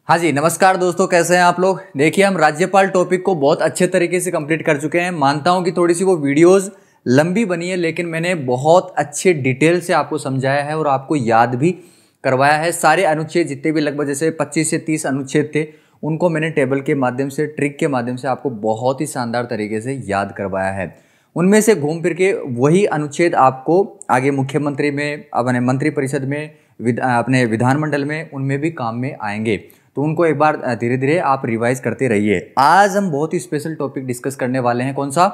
हाँ जी, नमस्कार दोस्तों, कैसे हैं आप लोग। देखिए, हम राज्यपाल टॉपिक को बहुत अच्छे तरीके से कंप्लीट कर चुके हैं। मानता हूं कि थोड़ी सी वो वीडियोस लंबी बनी है, लेकिन मैंने बहुत अच्छे डिटेल से आपको समझाया है और आपको याद भी करवाया है। सारे अनुच्छेद जितने भी लगभग जैसे 25 से 30 अनुच्छेद थे, उनको मैंने टेबल के माध्यम से, ट्रिक के माध्यम से आपको बहुत ही शानदार तरीके से याद करवाया है। उनमें से घूम फिर के वही अनुच्छेद आपको आगे मुख्यमंत्री में, अपने मंत्रिपरिषद में, अपने विधानमंडल में, उनमें भी काम में आएंगे। तो उनको एक बार धीरे धीरे आप रिवाइज करते रहिए। आज हम बहुत ही स्पेशल टॉपिक डिस्कस करने वाले हैं। कौन सा?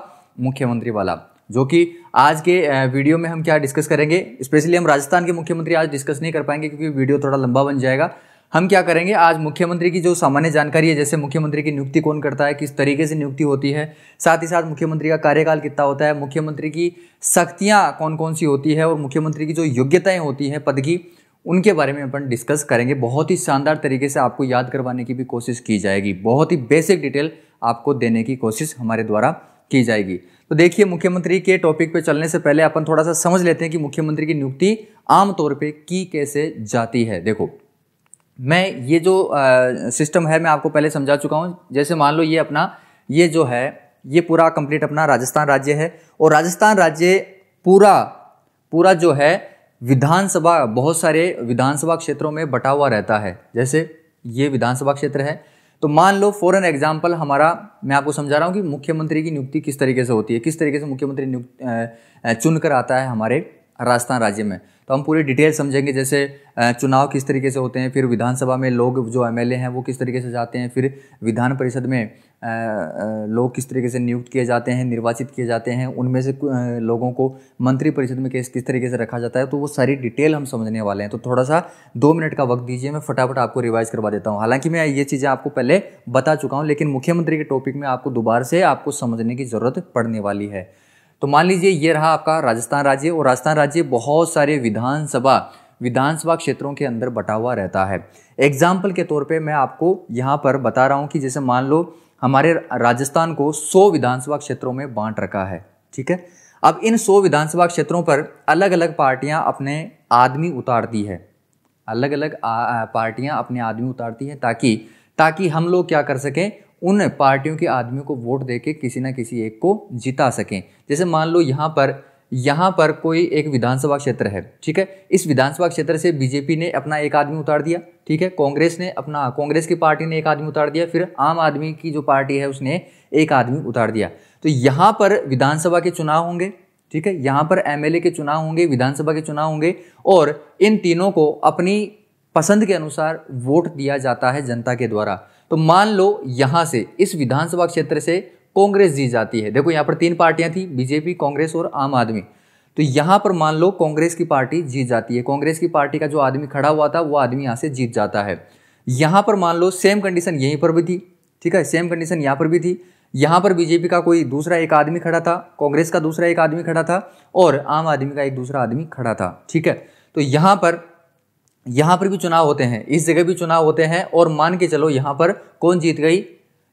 मुख्यमंत्री वाला। जो कि आज के वीडियो में हम क्या डिस्कस करेंगे, स्पेशली हम राजस्थान के मुख्यमंत्री आज डिस्कस नहीं कर पाएंगे क्योंकि वीडियो थोड़ा लंबा बन जाएगा। हम क्या करेंगे, आज मुख्यमंत्री की जो सामान्य जानकारी है, जैसे मुख्यमंत्री की नियुक्ति कौन करता है, किस तरीके से नियुक्ति होती है, साथ ही साथ मुख्यमंत्री का कार्यकाल कितना होता है, मुख्यमंत्री की शक्तियां कौन कौन सी होती है और मुख्यमंत्री की जो योग्यताएं होती हैं पद की, उनके बारे में अपन डिस्कस करेंगे। बहुत ही शानदार तरीके से आपको याद करवाने की भी कोशिश की जाएगी। बहुत ही बेसिक डिटेल आपको देने की कोशिश हमारे द्वारा की जाएगी। तो देखिए, मुख्यमंत्री के टॉपिक पे चलने से पहले अपन थोड़ा सा समझ लेते हैं कि मुख्यमंत्री की नियुक्ति आमतौर पे की कैसे जाती है। देखो, मैं ये जो सिस्टम है मैं आपको पहले समझा चुका हूँ। जैसे मान लो ये अपना, ये जो है, ये पूरा कंप्लीट अपना राजस्थान राज्य है और राजस्थान राज्य पूरा जो है विधानसभा, बहुत सारे विधानसभा क्षेत्रों में बटा हुआ रहता है। जैसे ये विधानसभा क्षेत्र है, तो मान लो फॉर एन एग्जाम्पल हमारा, मैं आपको समझा रहा हूँ कि मुख्यमंत्री की नियुक्ति किस तरीके से होती है, किस तरीके से मुख्यमंत्री चुनकर आता है हमारे राजस्थान राज्य में। तो हम पूरी डिटेल समझेंगे। जैसे चुनाव किस तरीके से होते हैं, फिर विधानसभा में लोग जो एमएलए हैं वो किस तरीके से जाते हैं, फिर विधान परिषद में लोग किस तरीके से नियुक्त किए जाते हैं, निर्वाचित किए जाते हैं, उनमें से लोगों को मंत्री परिषद में किस तरीके से रखा जाता है। तो वो सारी डिटेल हम समझने वाले हैं। तो थोड़ा सा 2 मिनट का वक्त दीजिए, मैं फटाफट आपको रिवाइज करवा देता हूँ। हालांकि मैं ये चीज़ें आपको पहले बता चुका हूँ, लेकिन मुख्यमंत्री के टॉपिक में आपको दोबारा से आपको समझने की जरूरत पड़ने वाली है। तो मान लीजिए ये रहा आपका राजस्थान राज्य, और राजस्थान राज्य बहुत सारे विधानसभा क्षेत्रों के अंदर बटा हुआ रहता है। एग्जाम्पल के तौर पे मैं आपको यहाँ पर बता रहा हूँ कि जैसे मान लो हमारे राजस्थान को 100 विधानसभा क्षेत्रों में बांट रखा है। ठीक है, अब इन 100 विधानसभा क्षेत्रों पर अलग अलग पार्टियां अपने आदमी उतारती है, अलग अलग पार्टियां अपने आदमी उतारती हैं ताकि हम लोग क्या कर सकें, उन पार्टियों के आदमियों को वोट देके किसी ना किसी एक को जिता सकें। जैसे मान लो यहाँ पर कोई एक विधानसभा क्षेत्र है। ठीक है, इस विधानसभा क्षेत्र से बीजेपी ने अपना एक आदमी उतार दिया। ठीक है, कांग्रेस की पार्टी ने एक आदमी उतार दिया, फिर आम आदमी की जो पार्टी है उसने एक आदमी उतार दिया। तो यहाँ पर विधानसभा के चुनाव होंगे। ठीक है, यहाँ पर एमएलए के चुनाव होंगे, विधानसभा के चुनाव होंगे, और इन तीनों को अपनी पसंद के अनुसार वोट दिया जाता है जनता के द्वारा। तो मान लो यहाँ से, इस विधानसभा क्षेत्र से कांग्रेस जीत जाती है। देखो, यहाँ पर 3 पार्टियां थी, बीजेपी, कांग्रेस और आम आदमी। तो यहाँ पर मान लो कांग्रेस की पार्टी जीत जाती है। कांग्रेस की पार्टी का जो आदमी खड़ा हुआ था वो आदमी यहाँ से जीत जाता है। यहाँ पर मान लो सेम कंडीशन यहीं पर भी थी। ठीक है, सेम कंडीशन यहाँ पर भी थी। यहाँ पर बीजेपी का कोई दूसरा एक आदमी खड़ा था, कांग्रेस का दूसरा एक आदमी खड़ा था और आम आदमी का एक दूसरा आदमी खड़ा था। ठीक है, तो यहाँ पर भी चुनाव होते हैं, इस जगह भी चुनाव होते हैं, और मान के चलो यहाँ पर कौन जीत गई,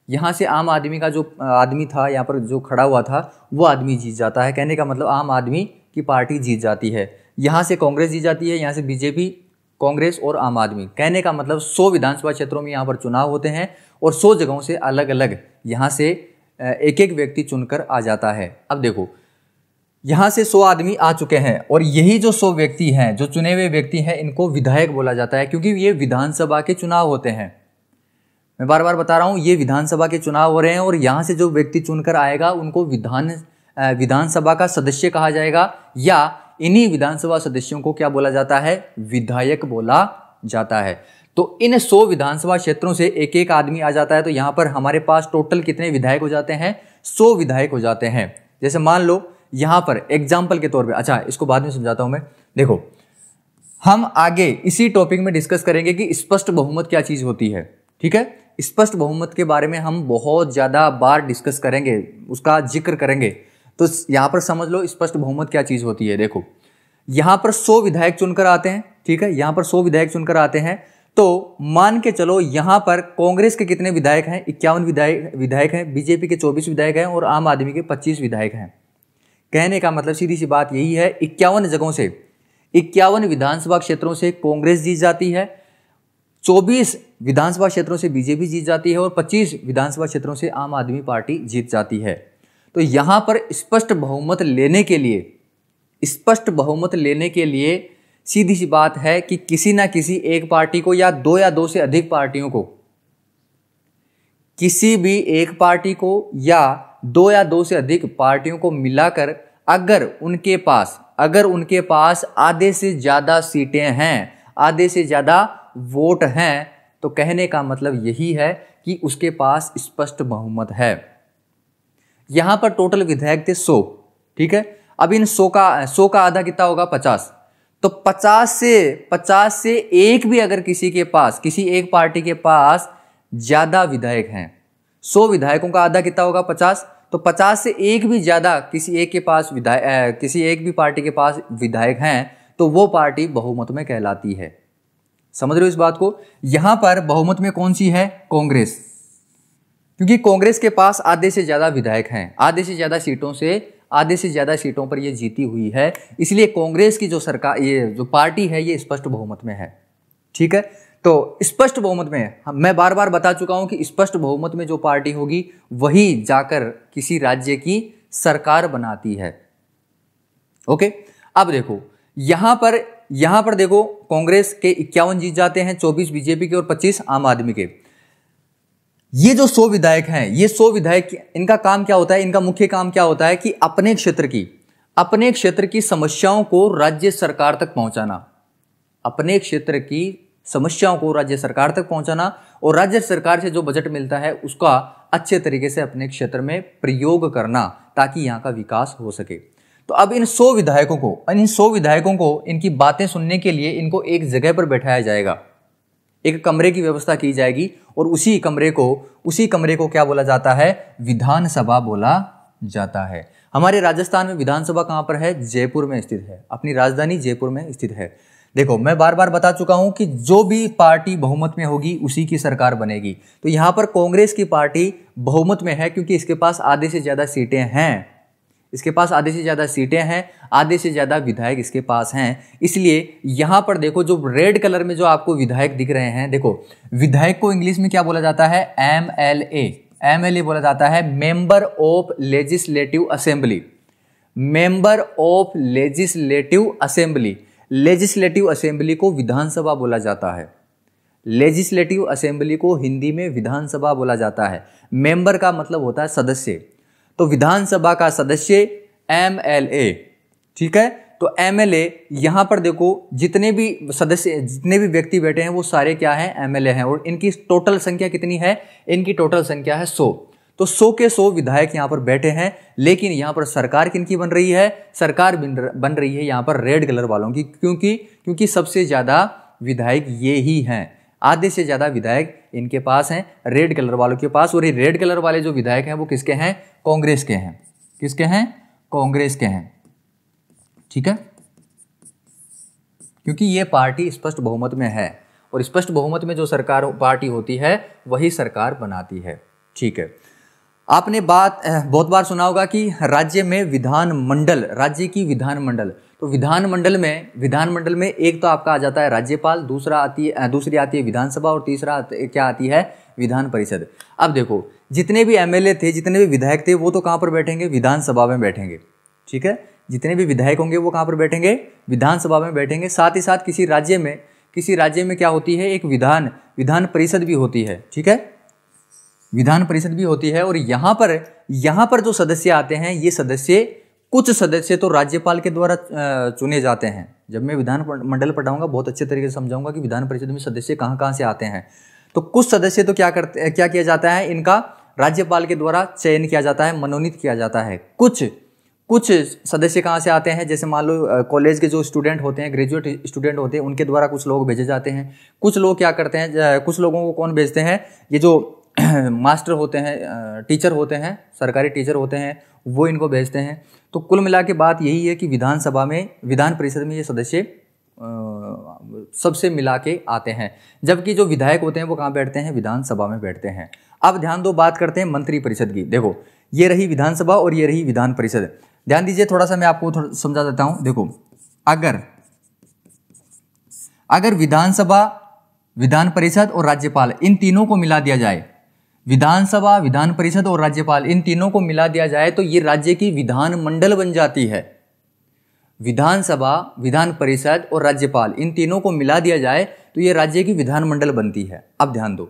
यहाँ से आम आदमी का जो आदमी था, यहाँ पर जो खड़ा हुआ था, वो आदमी जीत जाता है। कहने का मतलब आम आदमी की पार्टी जीत जाती है। यहाँ से कांग्रेस जीत जाती है, यहाँ से बीजेपी, कांग्रेस और आम आदमी। कहने का मतलब 100 विधानसभा क्षेत्रों में यहाँ पर चुनाव होते हैं और 100 जगहों से अलग अलग यहाँ से एक एक व्यक्ति चुनकर आ जाता है। अब देखो, यहाँ से 100 आदमी आ चुके हैं और यही जो 100 व्यक्ति हैं, जो चुने हुए व्यक्ति हैं, इनको विधायक बोला जाता है, क्योंकि ये विधानसभा के चुनाव होते हैं। मैं बार बार बता रहा हूँ, ये विधानसभा के चुनाव हो रहे हैं और यहाँ से जो व्यक्ति चुनकर आएगा उनको विधानसभा का सदस्य कहा जाएगा, या इन्हीं विधानसभा सदस्यों को क्या बोला जाता है, विधायक बोला जाता है। तो इन 100 विधानसभा क्षेत्रों से एक एक आदमी आ जाता है। तो यहाँ पर हमारे पास टोटल कितने विधायक हो जाते हैं, 100 विधायक हो जाते हैं। जैसे मान लो यहाँ पर एग्जाम्पल के तौर पे, अच्छा इसको बाद में समझाता हूँ मैं। देखो, हम आगे इसी टॉपिक में डिस्कस करेंगे कि स्पष्ट बहुमत क्या चीज होती है। ठीक है, स्पष्ट बहुमत के बारे में हम बहुत ज्यादा बार डिस्कस करेंगे, उसका जिक्र करेंगे। तो यहाँ पर समझ लो स्पष्ट बहुमत क्या चीज होती है। देखो, यहाँ पर 100 विधायक चुनकर आते हैं। ठीक है, यहाँ पर 100 विधायक चुनकर आते हैं। तो मान के चलो यहाँ पर कांग्रेस के कितने विधायक हैं, 51 विधायक हैं, बीजेपी के 24 विधायक हैं और आम आदमी के 25 विधायक हैं। कहने का मतलब सीधी सी बात यही है, 51 जगहों से, 51 विधानसभा क्षेत्रों से कांग्रेस जीत जाती है, 24 विधानसभा क्षेत्रों से बीजेपी जीत जाती है और 25 विधानसभा क्षेत्रों से आम आदमी पार्टी जीत जाती है। तो यहां पर स्पष्ट बहुमत लेने के लिए सीधी सी बात है कि किसी ना किसी एक पार्टी को या दो से अधिक पार्टियों को, किसी भी एक पार्टी को या दो से अधिक पार्टियों को मिलाकर अगर उनके पास आधे से ज्यादा सीटें हैं, आधे से ज्यादा वोट हैं, तो कहने का मतलब यही है कि उसके पास स्पष्ट बहुमत है। यहां पर टोटल विधायक थे 100, ठीक है। अब इन 100 का आधा कितना होगा 50। तो 50 से एक भी अगर किसी एक पार्टी के पास ज्यादा विधायक हैं, 100 विधायकों का आधा कितना होगा 50, तो 50 से एक भी ज्यादा किसी एक भी पार्टी के पास विधायक हैं, तो वो पार्टी बहुमत में कहलाती है। समझ रहे हो इस बात को? यहां पर बहुमत में कौन सी है? कांग्रेस, क्योंकि कांग्रेस के पास आधे से ज्यादा विधायक हैं, आधे से ज्यादा सीटों पर ये जीती हुई है, इसलिए कांग्रेस की जो सरकार, ये जो पार्टी है, ये स्पष्ट बहुमत में है, ठीक है। तो स्पष्ट बहुमत में मैं बार बार बता चुका हूं कि स्पष्ट बहुमत में जो पार्टी होगी वही जाकर किसी राज्य की सरकार बनाती है। ओके, अब देखो यहां पर देखो कांग्रेस के 51 जीत जाते हैं, 24 बीजेपी के और 25 आम आदमी के। ये जो 100 विधायक हैं, ये 100 विधायक, इनका काम क्या होता है? इनका मुख्य काम क्या होता है कि अपने क्षेत्र की समस्याओं को राज्य सरकार तक पहुंचाना, अपने क्षेत्र की समस्याओं को राज्य सरकार तक पहुंचाना और राज्य सरकार से जो बजट मिलता है उसका अच्छे तरीके से अपने क्षेत्र में प्रयोग करना, ताकि यहां का विकास हो सके। तो अब इन 100 विधायकों को इनकी बातें सुनने के लिए इनको एक जगह पर बैठाया जाएगा, एक कमरे की व्यवस्था की जाएगी और उसी कमरे को क्या बोला जाता है? विधानसभा बोला जाता है। हमारे राजस्थान में विधानसभा कहां पर है? जयपुर में स्थित है, अपनी राजधानी जयपुर में स्थित है। देखो मैं बार बार बता चुका हूं कि जो भी पार्टी बहुमत में होगी उसी की सरकार बनेगी। तो यहां पर कांग्रेस की पार्टी बहुमत में है क्योंकि इसके पास आधे से ज्यादा सीटें हैं, आधे से ज्यादा विधायक इसके पास हैं। इसलिए यहां पर देखो जो रेड कलर में जो आपको विधायक दिख रहे हैं, देखो विधायक को इंग्लिश में क्या बोला जाता है? एमएलए बोला जाता है, member of legislative assembly. Legislative assembly को विधानसभा बोला जाता है। लेजिस्लेटिव असेंबली को हिंदी में विधानसभा बोला जाता है। मेंबर का मतलब होता है सदस्य, तो विधानसभा का सदस्य एमएलए, ठीक है। तो एमएलए यहां पर देखो जितने भी व्यक्ति बैठे हैं वो सारे क्या हैं? एमएलए हैं। और इनकी टोटल संख्या कितनी है? इनकी टोटल संख्या है 100। तो 100 के 100 विधायक यहां पर बैठे हैं, लेकिन यहां पर सरकार किनकी बन रही है? सरकार बन रही है यहां पर रेड कलर वालों की, क्योंकि सबसे ज्यादा विधायक ये ही हैं, आधे से ज्यादा विधायक इनके पास हैं, रेड कलर वालों के पास। और ये रेड कलर वाले जो विधायक हैं वो किसके हैं? कांग्रेस के हैं। किसके हैं? कांग्रेस के हैं, ठीक है। क्योंकि ये पार्टी स्पष्ट बहुमत में है और स्पष्ट बहुमत में जो सरकार पार्टी होती है वही सरकार बनाती है, ठीक है। आपने बहुत बार सुना होगा कि राज्य की विधानमंडल, तो विधानमंडल में एक तो आपका आ जाता है राज्यपाल, दूसरी आती है विधानसभा और तीसरा क्या आती है? विधान परिषद। अब देखो जितने भी एमएलए थे, जितने भी विधायक थे, वो तो कहां पर बैठेंगे? विधानसभा में बैठेंगे, ठीक है। जितने भी विधायक होंगे वो कहां पर बैठेंगे? विधानसभा में बैठेंगे। साथ ही साथ किसी राज्य में क्या होती है? एक विधान परिषद भी होती है, ठीक है। विधान परिषद भी होती है। और यहाँ पर जो सदस्य आते हैं, ये कुछ सदस्य तो राज्यपाल के द्वारा चुने जाते हैं। जब मैं विधान मंडल पढ़ाऊंगा बहुत अच्छे तरीके से समझाऊंगा कि विधान परिषद में सदस्य कहाँ से आते हैं। तो कुछ सदस्य तो क्या किया जाता है? इनका राज्यपाल के द्वारा चयन किया जाता है, मनोनीत किया जाता है। कुछ सदस्य कहाँ से आते हैं? जैसे मान लो कॉलेज के जो स्टूडेंट होते हैं, ग्रेजुएट स्टूडेंट होते हैं, उनके द्वारा कुछ लोग भेजे जाते हैं। कुछ लोग क्या करते हैं? कुछ लोगों को कौन भेजते हैं? ये जो मास्टर होते हैं, टीचर होते हैं, सरकारी टीचर होते हैं, वो इनको भेजते हैं। तो कुल मिला के बात यही है कि विधान परिषद में ये सदस्य सबसे मिला के आते हैं, जबकि जो विधायक होते हैं वो कहाँ बैठते हैं? विधानसभा में बैठते हैं। अब ध्यान दो, बात करते हैं मंत्री परिषद की। देखो ये रही विधानसभा और ये रही विधान परिषद। ध्यान दीजिए, थोड़ा सा मैं आपको समझा देता हूं। देखो अगर विधानसभा विधान परिषद और राज्यपाल, इन तीनों को मिला दिया जाए, विधानसभा, विधान परिषद और राज्यपाल, इन तीनों को मिला दिया जाए तो ये राज्य की विधानमंडल बन जाती है। विधानसभा, विधान परिषद और राज्यपाल, इन तीनों को मिला दिया जाए तो ये राज्य की विधानमंडल बनती है। अब ध्यान दो,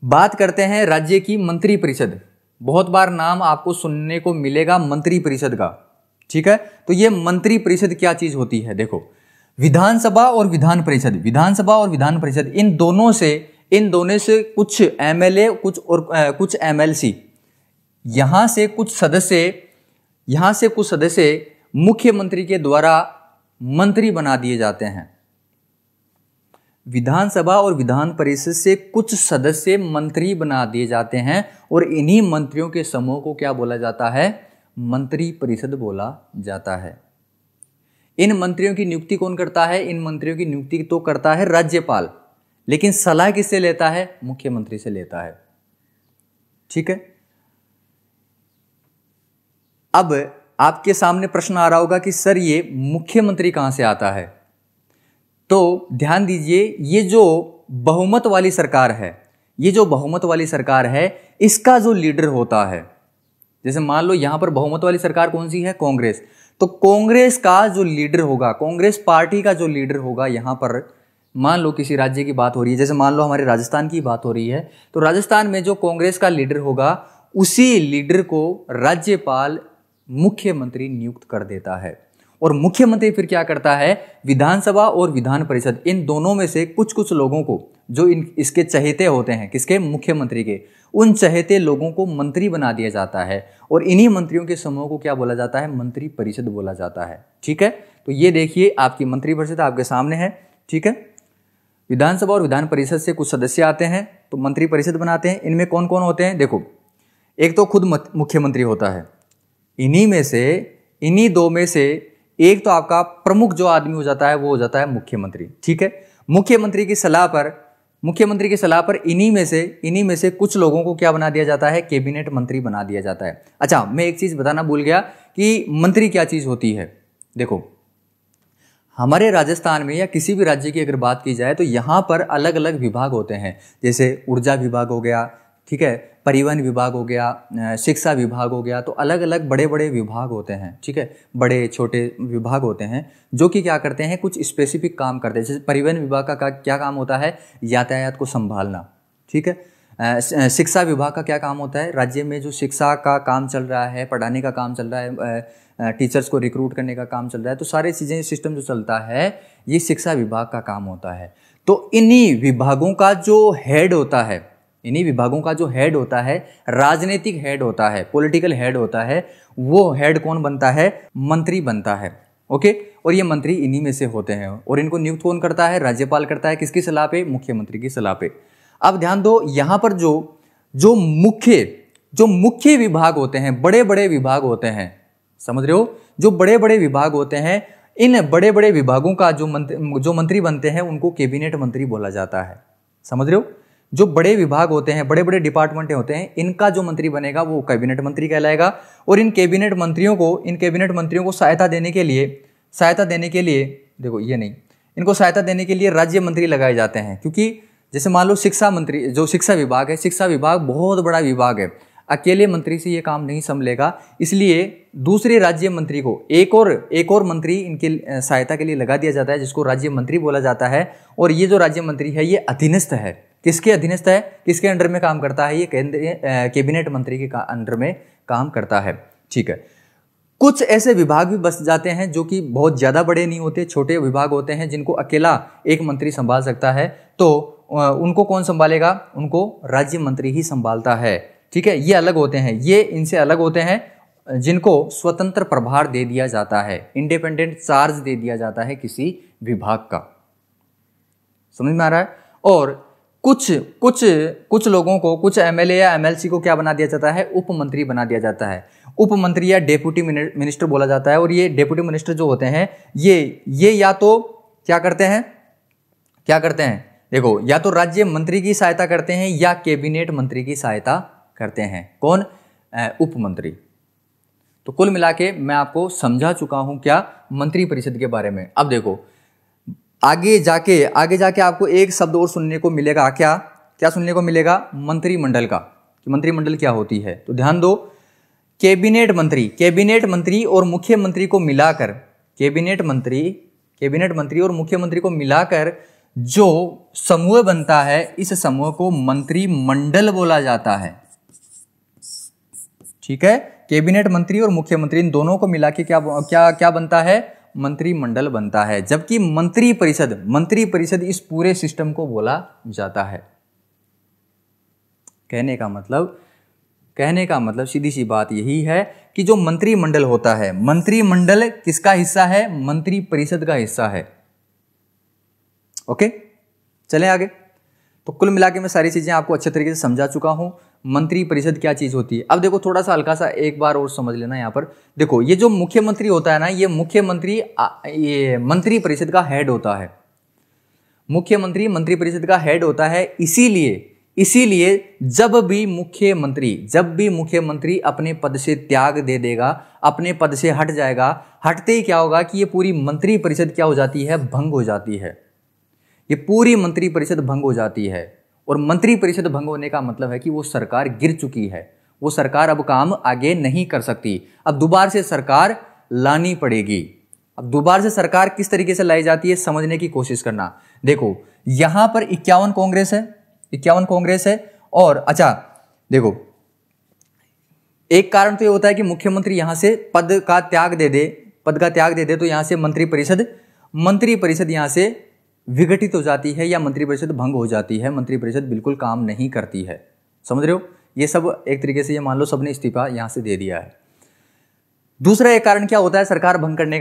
बात करते हैं राज्य की मंत्री परिषद। बहुत बार नाम आपको सुनने को मिलेगा मंत्री परिषद का, ठीक है। तो ये मंत्री परिषद क्या चीज होती है, देखो, विधानसभा और विधान परिषद, विधानसभा और विधान परिषद, इन दोनों से कुछ एमएलए, कुछ एमएलसी, यहां से कुछ सदस्य मुख्यमंत्री के द्वारा मंत्री बना दिए जाते हैं। विधानसभा और विधान परिषद से कुछ सदस्य मंत्री बना दिए जाते हैं और इन्हीं मंत्रियों के समूह को क्या बोला जाता है, मंत्री परिषद बोला जाता है। इन मंत्रियों की नियुक्ति कौन करता है, इन मंत्रियों की नियुक्ति तो करता है राज्यपाल, लेकिन सलाह किससे लेता है, मुख्यमंत्री से लेता है, ठीक है। अब आपके सामने प्रश्न आ रहा होगा कि सर ये मुख्यमंत्री कहां से आता है, तो ध्यान दीजिए, ये जो बहुमत वाली सरकार है, इसका जो लीडर होता है, जैसे मान लो यहां पर बहुमत वाली सरकार कौन सी है, कांग्रेस, तो कांग्रेस का जो लीडर होगा, कांग्रेस पार्टी का जो लीडर होगा, यहां पर मान लो किसी राज्य की बात हो रही है, जैसे मान लो हमारे राजस्थान की बात हो रही है, तो राजस्थान में जो कांग्रेस का लीडर होगा, उसी लीडर को राज्यपाल, मुख्यमंत्री नियुक्त कर देता है। और मुख्यमंत्री फिर क्या करता है, विधानसभा और विधान परिषद, इन दोनों में से कुछ लोगों को, जो इसके चहेते होते हैं, किसके, मुख्यमंत्री के, उन चहेते लोगों को मंत्री बना दिया जाता है और इन्हीं मंत्रियों के समूह को क्या बोला जाता है, मंत्री परिषद बोला जाता है, ठीक है। तो ये देखिए आपकी मंत्री परिषद आपके सामने है, ठीक है। विधानसभा और विधान परिषद से कुछ सदस्य आते हैं तो मंत्री परिषद बनाते हैं। इनमें कौन कौन होते हैं, देखो, एक तो खुद मुख्यमंत्री होता है, इन्हीं दो में से एक तो आपका प्रमुख जो आदमी हो जाता है वो हो जाता है मुख्यमंत्री, ठीक है। मुख्यमंत्री की सलाह पर इन्हीं में से कुछ लोगों को क्या बना दिया जाता है, कैबिनेट मंत्री बना दिया जाता है। अच्छा, मैं एक चीज बताना भूल गया कि मंत्री क्या चीज होती है। देखो, हमारे राजस्थान में या किसी भी राज्य की अगर बात की जाए तो यहाँ पर अलग अलग विभाग होते हैं, जैसे ऊर्जा विभाग हो गया, ठीक है, परिवहन विभाग हो गया, शिक्षा विभाग हो गया, तो अलग अलग बड़े बड़े विभाग होते हैं, ठीक है, बड़े छोटे विभाग होते हैं जो कि क्या करते हैं, कुछ स्पेसिफिक काम करते हैं। जैसे परिवहन विभाग का क्या काम होता है, यातायात को संभालना, ठीक है। शिक्षा विभाग का क्या काम होता है, राज्य में जो शिक्षा का काम चल रहा है, पढ़ाने का काम चल रहा है, टीचर्स को रिक्रूट करने का काम चल रहा है, तो सारी चीज़ें, सिस्टम जो चलता है, ये शिक्षा विभाग का काम होता है। तो इन्हीं विभागों का जो हेड होता है, राजनीतिक हेड होता है, पॉलिटिकल हेड होता है, वो हेड कौन बनता है, मंत्री बनता है, ओके। और ये मंत्री इन्हीं में से होते हैं और इनको नियुक्त कौन करता है, राज्यपाल करता है, किसकी सलाह पे, मुख्यमंत्री की सलाह पे। अब ध्यान दो, यहाँ पर जो मुख्य विभाग होते हैं, बड़े बड़े विभाग होते हैं, समझ रहे हो, जो बड़े बड़े विभाग होते हैं, इन बड़े बड़े विभागों का जो मंत्री बनते हैं उनको कैबिनेट मंत्री बोला जाता है, समझ रहे हो। जो बड़े विभाग होते हैं, बड़े बड़े डिपार्टमेंट होते हैं, इनका जो मंत्री बनेगा वो कैबिनेट मंत्री कहलाएगा। और इन कैबिनेट मंत्रियों को सहायता देने के लिए देखो, ये नहीं, इनको सहायता देने के लिए राज्य मंत्री लगाए जाते हैं, क्योंकि जैसे मान लो शिक्षा मंत्री, जो शिक्षा विभाग है, शिक्षा विभाग बहुत बड़ा विभाग है, अकेले मंत्री से ये काम नहीं संभलेगा, इसलिए दूसरे राज्य मंत्री को एक और मंत्री इनके सहायता के लिए लगा दिया जाता है, जिसको राज्य मंत्री बोला जाता है। और ये जो राज्य मंत्री है, ये अधीनस्थ है, किसके अधीनस्थ है, किसके अंडर में काम करता है, ये कैबिनेट मंत्री के अंडर में काम करता है, ठीक है। कुछ ऐसे विभाग भी बस जाते हैं जो कि बहुत ज़्यादा बड़े नहीं होते, छोटे विभाग होते हैं, जिनको अकेला एक मंत्री संभाल सकता है, तो उनको कौन संभालेगा, उनको राज्य मंत्री ही संभालता है, ठीक है। ये अलग होते हैं, ये इनसे अलग होते हैं जिनको स्वतंत्र प्रभार दे दिया जाता है, इंडिपेंडेंट चार्ज दे दिया जाता है किसी विभाग का, समझ में आ रहा है। और कुछ लोगों को, कुछ एमएलए या एमएलसी को क्या बना दिया जाता है, उप मंत्री बना दिया जाता है, उप मंत्री या डेप्यूटी मिनिस्टर बोला जाता है। और ये डेप्यूटी मिनिस्टर जो होते हैं, ये या तो क्या करते हैं, देखो, या तो राज्य मंत्री की सहायता करते हैं या कैबिनेट मंत्री की सहायता करते हैं, कौन, उप मंत्री। तो कुल मिला के मैं आपको समझा चुका हूं क्या, मंत्री परिषद के बारे में। अब देखो, आगे जाके आपको एक शब्द और सुनने को मिलेगा। क्या सुनने को मिलेगा? मंत्रिमंडल का, कि मंत्रिमंडल क्या होती है। तो ध्यान दो, कैबिनेट मंत्री और मुख्यमंत्री को मिलाकर, कैबिनेट मंत्री और मुख्यमंत्री को मिलाकर जो समूह बनता है, इस समूह को मंत्रिमंडल बोला जाता है। ठीक है, कैबिनेट मंत्री और मुख्यमंत्री इन दोनों को मिला के क्या बनता है? मंत्रिमंडल बनता है। जबकि मंत्री परिषद इस पूरे सिस्टम को बोला जाता है। कहने का मतलब सीधी सी बात यही है कि जो मंत्रिमंडल होता है, मंत्रिमंडल किसका हिस्सा है? मंत्री परिषद का हिस्सा है। ओके, चलें आगे। तो कुल मिला के मैं सारी चीजें आपको अच्छे तरीके से समझा चुका हूं। मंत्री परिषद क्या चीज होती है। अब देखो थोड़ा सा हल्का सा एक बार और समझ लेना। यहाँ पर देखो, ये जो मुख्यमंत्री होता है ना, ये मंत्री परिषद का हेड होता है। मुख्यमंत्री मंत्री परिषद का हेड होता है। इसीलिए जब भी मुख्यमंत्री अपने पद से त्याग दे देगा, अपने पद से हट जाएगा, हटते ही क्या होगा कि ये पूरी मंत्री परिषद क्या हो जाती है? भंग हो जाती है। ये पूरी मंत्री परिषद भंग हो जाती है। और मंत्री परिषद भंग होने का मतलब है कि वो सरकार गिर चुकी है, वो सरकार अब काम आगे नहीं कर सकती। अब दोबारा से सरकार लानी पड़ेगी। अब दोबारा से सरकार किस तरीके से लाई जाती है, समझने की कोशिश करना। देखो यहां पर 51 कांग्रेस है। और अच्छा देखो, एक कारण तो ये होता है कि मुख्यमंत्री यहां से पद का त्याग दे दे तो यहां से मंत्री परिषद यहां से विघटित हो जाती है या मंत्री परिषद भंग हो जाती है। मंत्री परिषद बिल्कुल काम नहीं करती है। समझ रहे हो? ये सब एक तरीके से ये मान लो सबने इस्तीफा यहां से दे दिया है। दूसरा एक कारण क्या होता है सरकार भंग करने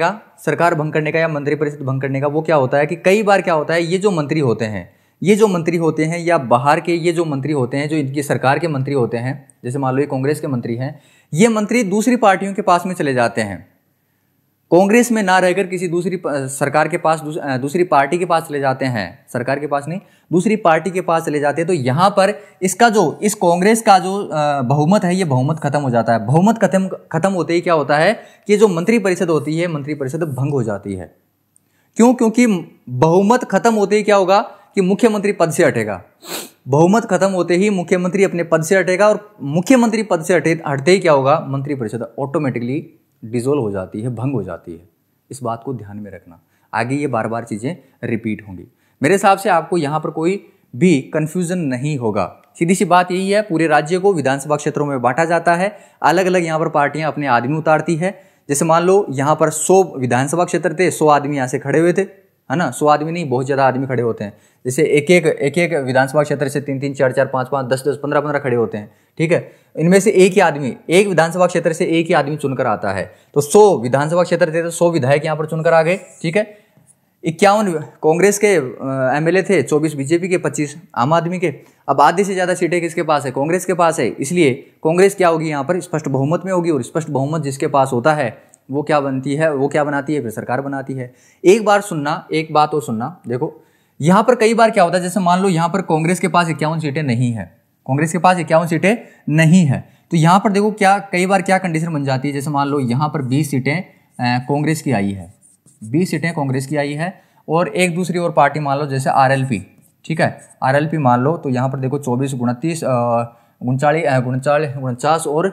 का या मंत्री परिषद भंग करने का? वो क्या होता है कि कई बार क्या होता है, ये जो मंत्री होते हैं या बाहर के ये जो मंत्री होते हैं, जो इनकी सरकार के मंत्री होते हैं, जैसे मान लो ये कांग्रेस के मंत्री हैं, ये मंत्री दूसरी पार्टियों के पास में चले जाते हैं। कांग्रेस में ना रहकर किसी दूसरी सरकार के पास, दूसरी पार्टी के पास चले जाते हैं। सरकार के पास नहीं, दूसरी पार्टी के पास चले जाते हैं। तो यहाँ पर इस कांग्रेस का जो बहुमत है, ये बहुमत खत्म हो जाता है। बहुमत खत्म होते ही क्या होता है कि जो मंत्री परिषद होती है, मंत्री परिषद भंग हो जाती है। क्यों? क्योंकि बहुमत खत्म होते ही क्या होगा कि मुख्यमंत्री पद से हटेगा। बहुमत खत्म होते ही मुख्यमंत्री अपने पद से हटेगा और मुख्यमंत्री पद से हटते ही क्या होगा? मंत्री परिषद ऑटोमेटिकली डिसॉल्व हो जाती है, भंग हो जाती है। इस बात को ध्यान में रखना, आगे ये बार बार चीजें रिपीट होंगी। मेरे हिसाब से आपको यहाँ पर कोई भी कंफ्यूजन नहीं होगा। सीधी सी बात यही है, पूरे राज्य को विधानसभा क्षेत्रों में बांटा जाता है। अलग अलग यहाँ पर पार्टियां अपने आदमी उतारती है। जैसे मान लो यहाँ पर 100 विधानसभा क्षेत्र थे, 100 आदमी यहाँ से खड़े हुए थे, है ना। 100 आदमी नहीं, बहुत ज्यादा आदमी खड़े होते हैं। जैसे एक एक विधानसभा क्षेत्र से 3-3, 4-4, 5-5, 10-10, 15-15 खड़े होते हैं। ठीक है, इनमें से एक विधानसभा क्षेत्र से एक ही आदमी चुनकर आता है। तो 100 विधानसभा क्षेत्र थे तो 100 विधायक यहाँ पर चुनकर आ गए। ठीक है, 51 कांग्रेस के एमएलए थे, 24 बीजेपी के, 25 आम आदमी के। अब आधे से ज्यादा सीटें किसके पास है? कांग्रेस के पास है। इसलिए कांग्रेस क्या होगी यहाँ पर? स्पष्ट बहुमत में होगी। और स्पष्ट बहुमत जिसके पास होता है वो क्या बनाती है? फिर सरकार बनाती है। एक बात और सुनना, देखो यहाँ पर कई बार क्या होता है, जैसे मान लो यहाँ पर कांग्रेस के पास 51 सीटें नहीं है, तो यहाँ पर देखो कई बार क्या कंडीशन बन जाती है। जैसे मान लो यहाँ पर 20 सीटें कांग्रेस की आई है, और एक दूसरी और पार्टी मान लो जैसे आरएलपी। ठीक है, आरएलपी मान लो, तो यहाँ पर देखो 24, 29, 49 और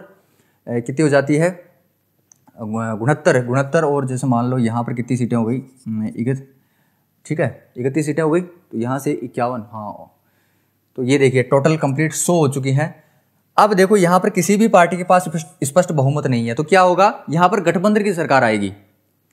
कितनी हो जाती है? 69 और जैसे मान लो यहाँ पर कितनी सीटें हो गई? 31 सीटें हो गई। तो यहाँ से 51, हाँ, तो ये देखिए टोटल कंप्लीट 100 हो चुकी हैं। अब देखो यहाँ पर किसी भी पार्टी के पास स्पष्ट बहुमत नहीं है, तो क्या होगा? यहाँ पर गठबंधन की सरकार आएगी।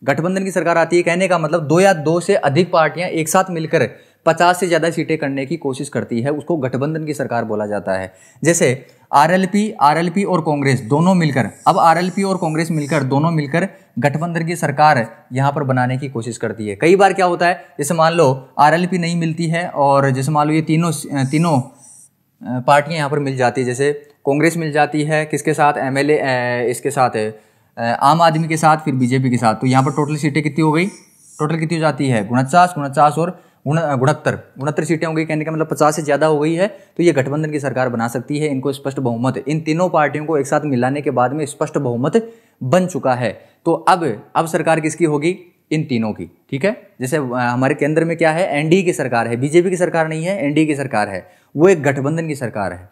गठबंधन की सरकार आती है, कहने का मतलब 2 या 2 से अधिक पार्टियां एक साथ मिलकर 50 से ज्यादा सीटें करने की कोशिश करती है, उसको गठबंधन की सरकार बोला जाता है। जैसे आरएलपी और कांग्रेस दोनों मिलकर, अब आरएलपी और कांग्रेस दोनों मिलकर गठबंधन की सरकार यहां पर बनाने की कोशिश करती है। कई बार क्या होता है, जैसे मान लो आरएलपी नहीं मिलती है, और जैसे मान लो ये तीनों पार्टियां यहां पर मिल जाती है। जैसे कांग्रेस मिल जाती है किसके साथ? एमएलए इसके साथ है, आम आदमी के साथ, फिर बीजेपी के साथ। तो यहाँ पर टोटल सीटें कितनी हो गई? टोटल कितनी हो जाती है? 49 और 69 सीटें हो गई। कहने का मतलब 50 से ज्यादा हो गई है। तो ये गठबंधन की सरकार बना सकती है। इनको स्पष्ट बहुमत, इन तीनों पार्टियों को एक साथ मिलाने के बाद में स्पष्ट बहुमत बन चुका है। तो अब सरकार किसकी होगी? इन तीनों की, ठीक है। जैसे हमारे केंद्र में क्या है, एनडीए की सरकार है, बीजेपी की सरकार नहीं है, एनडीए की सरकार है, वो एक गठबंधन की सरकार है,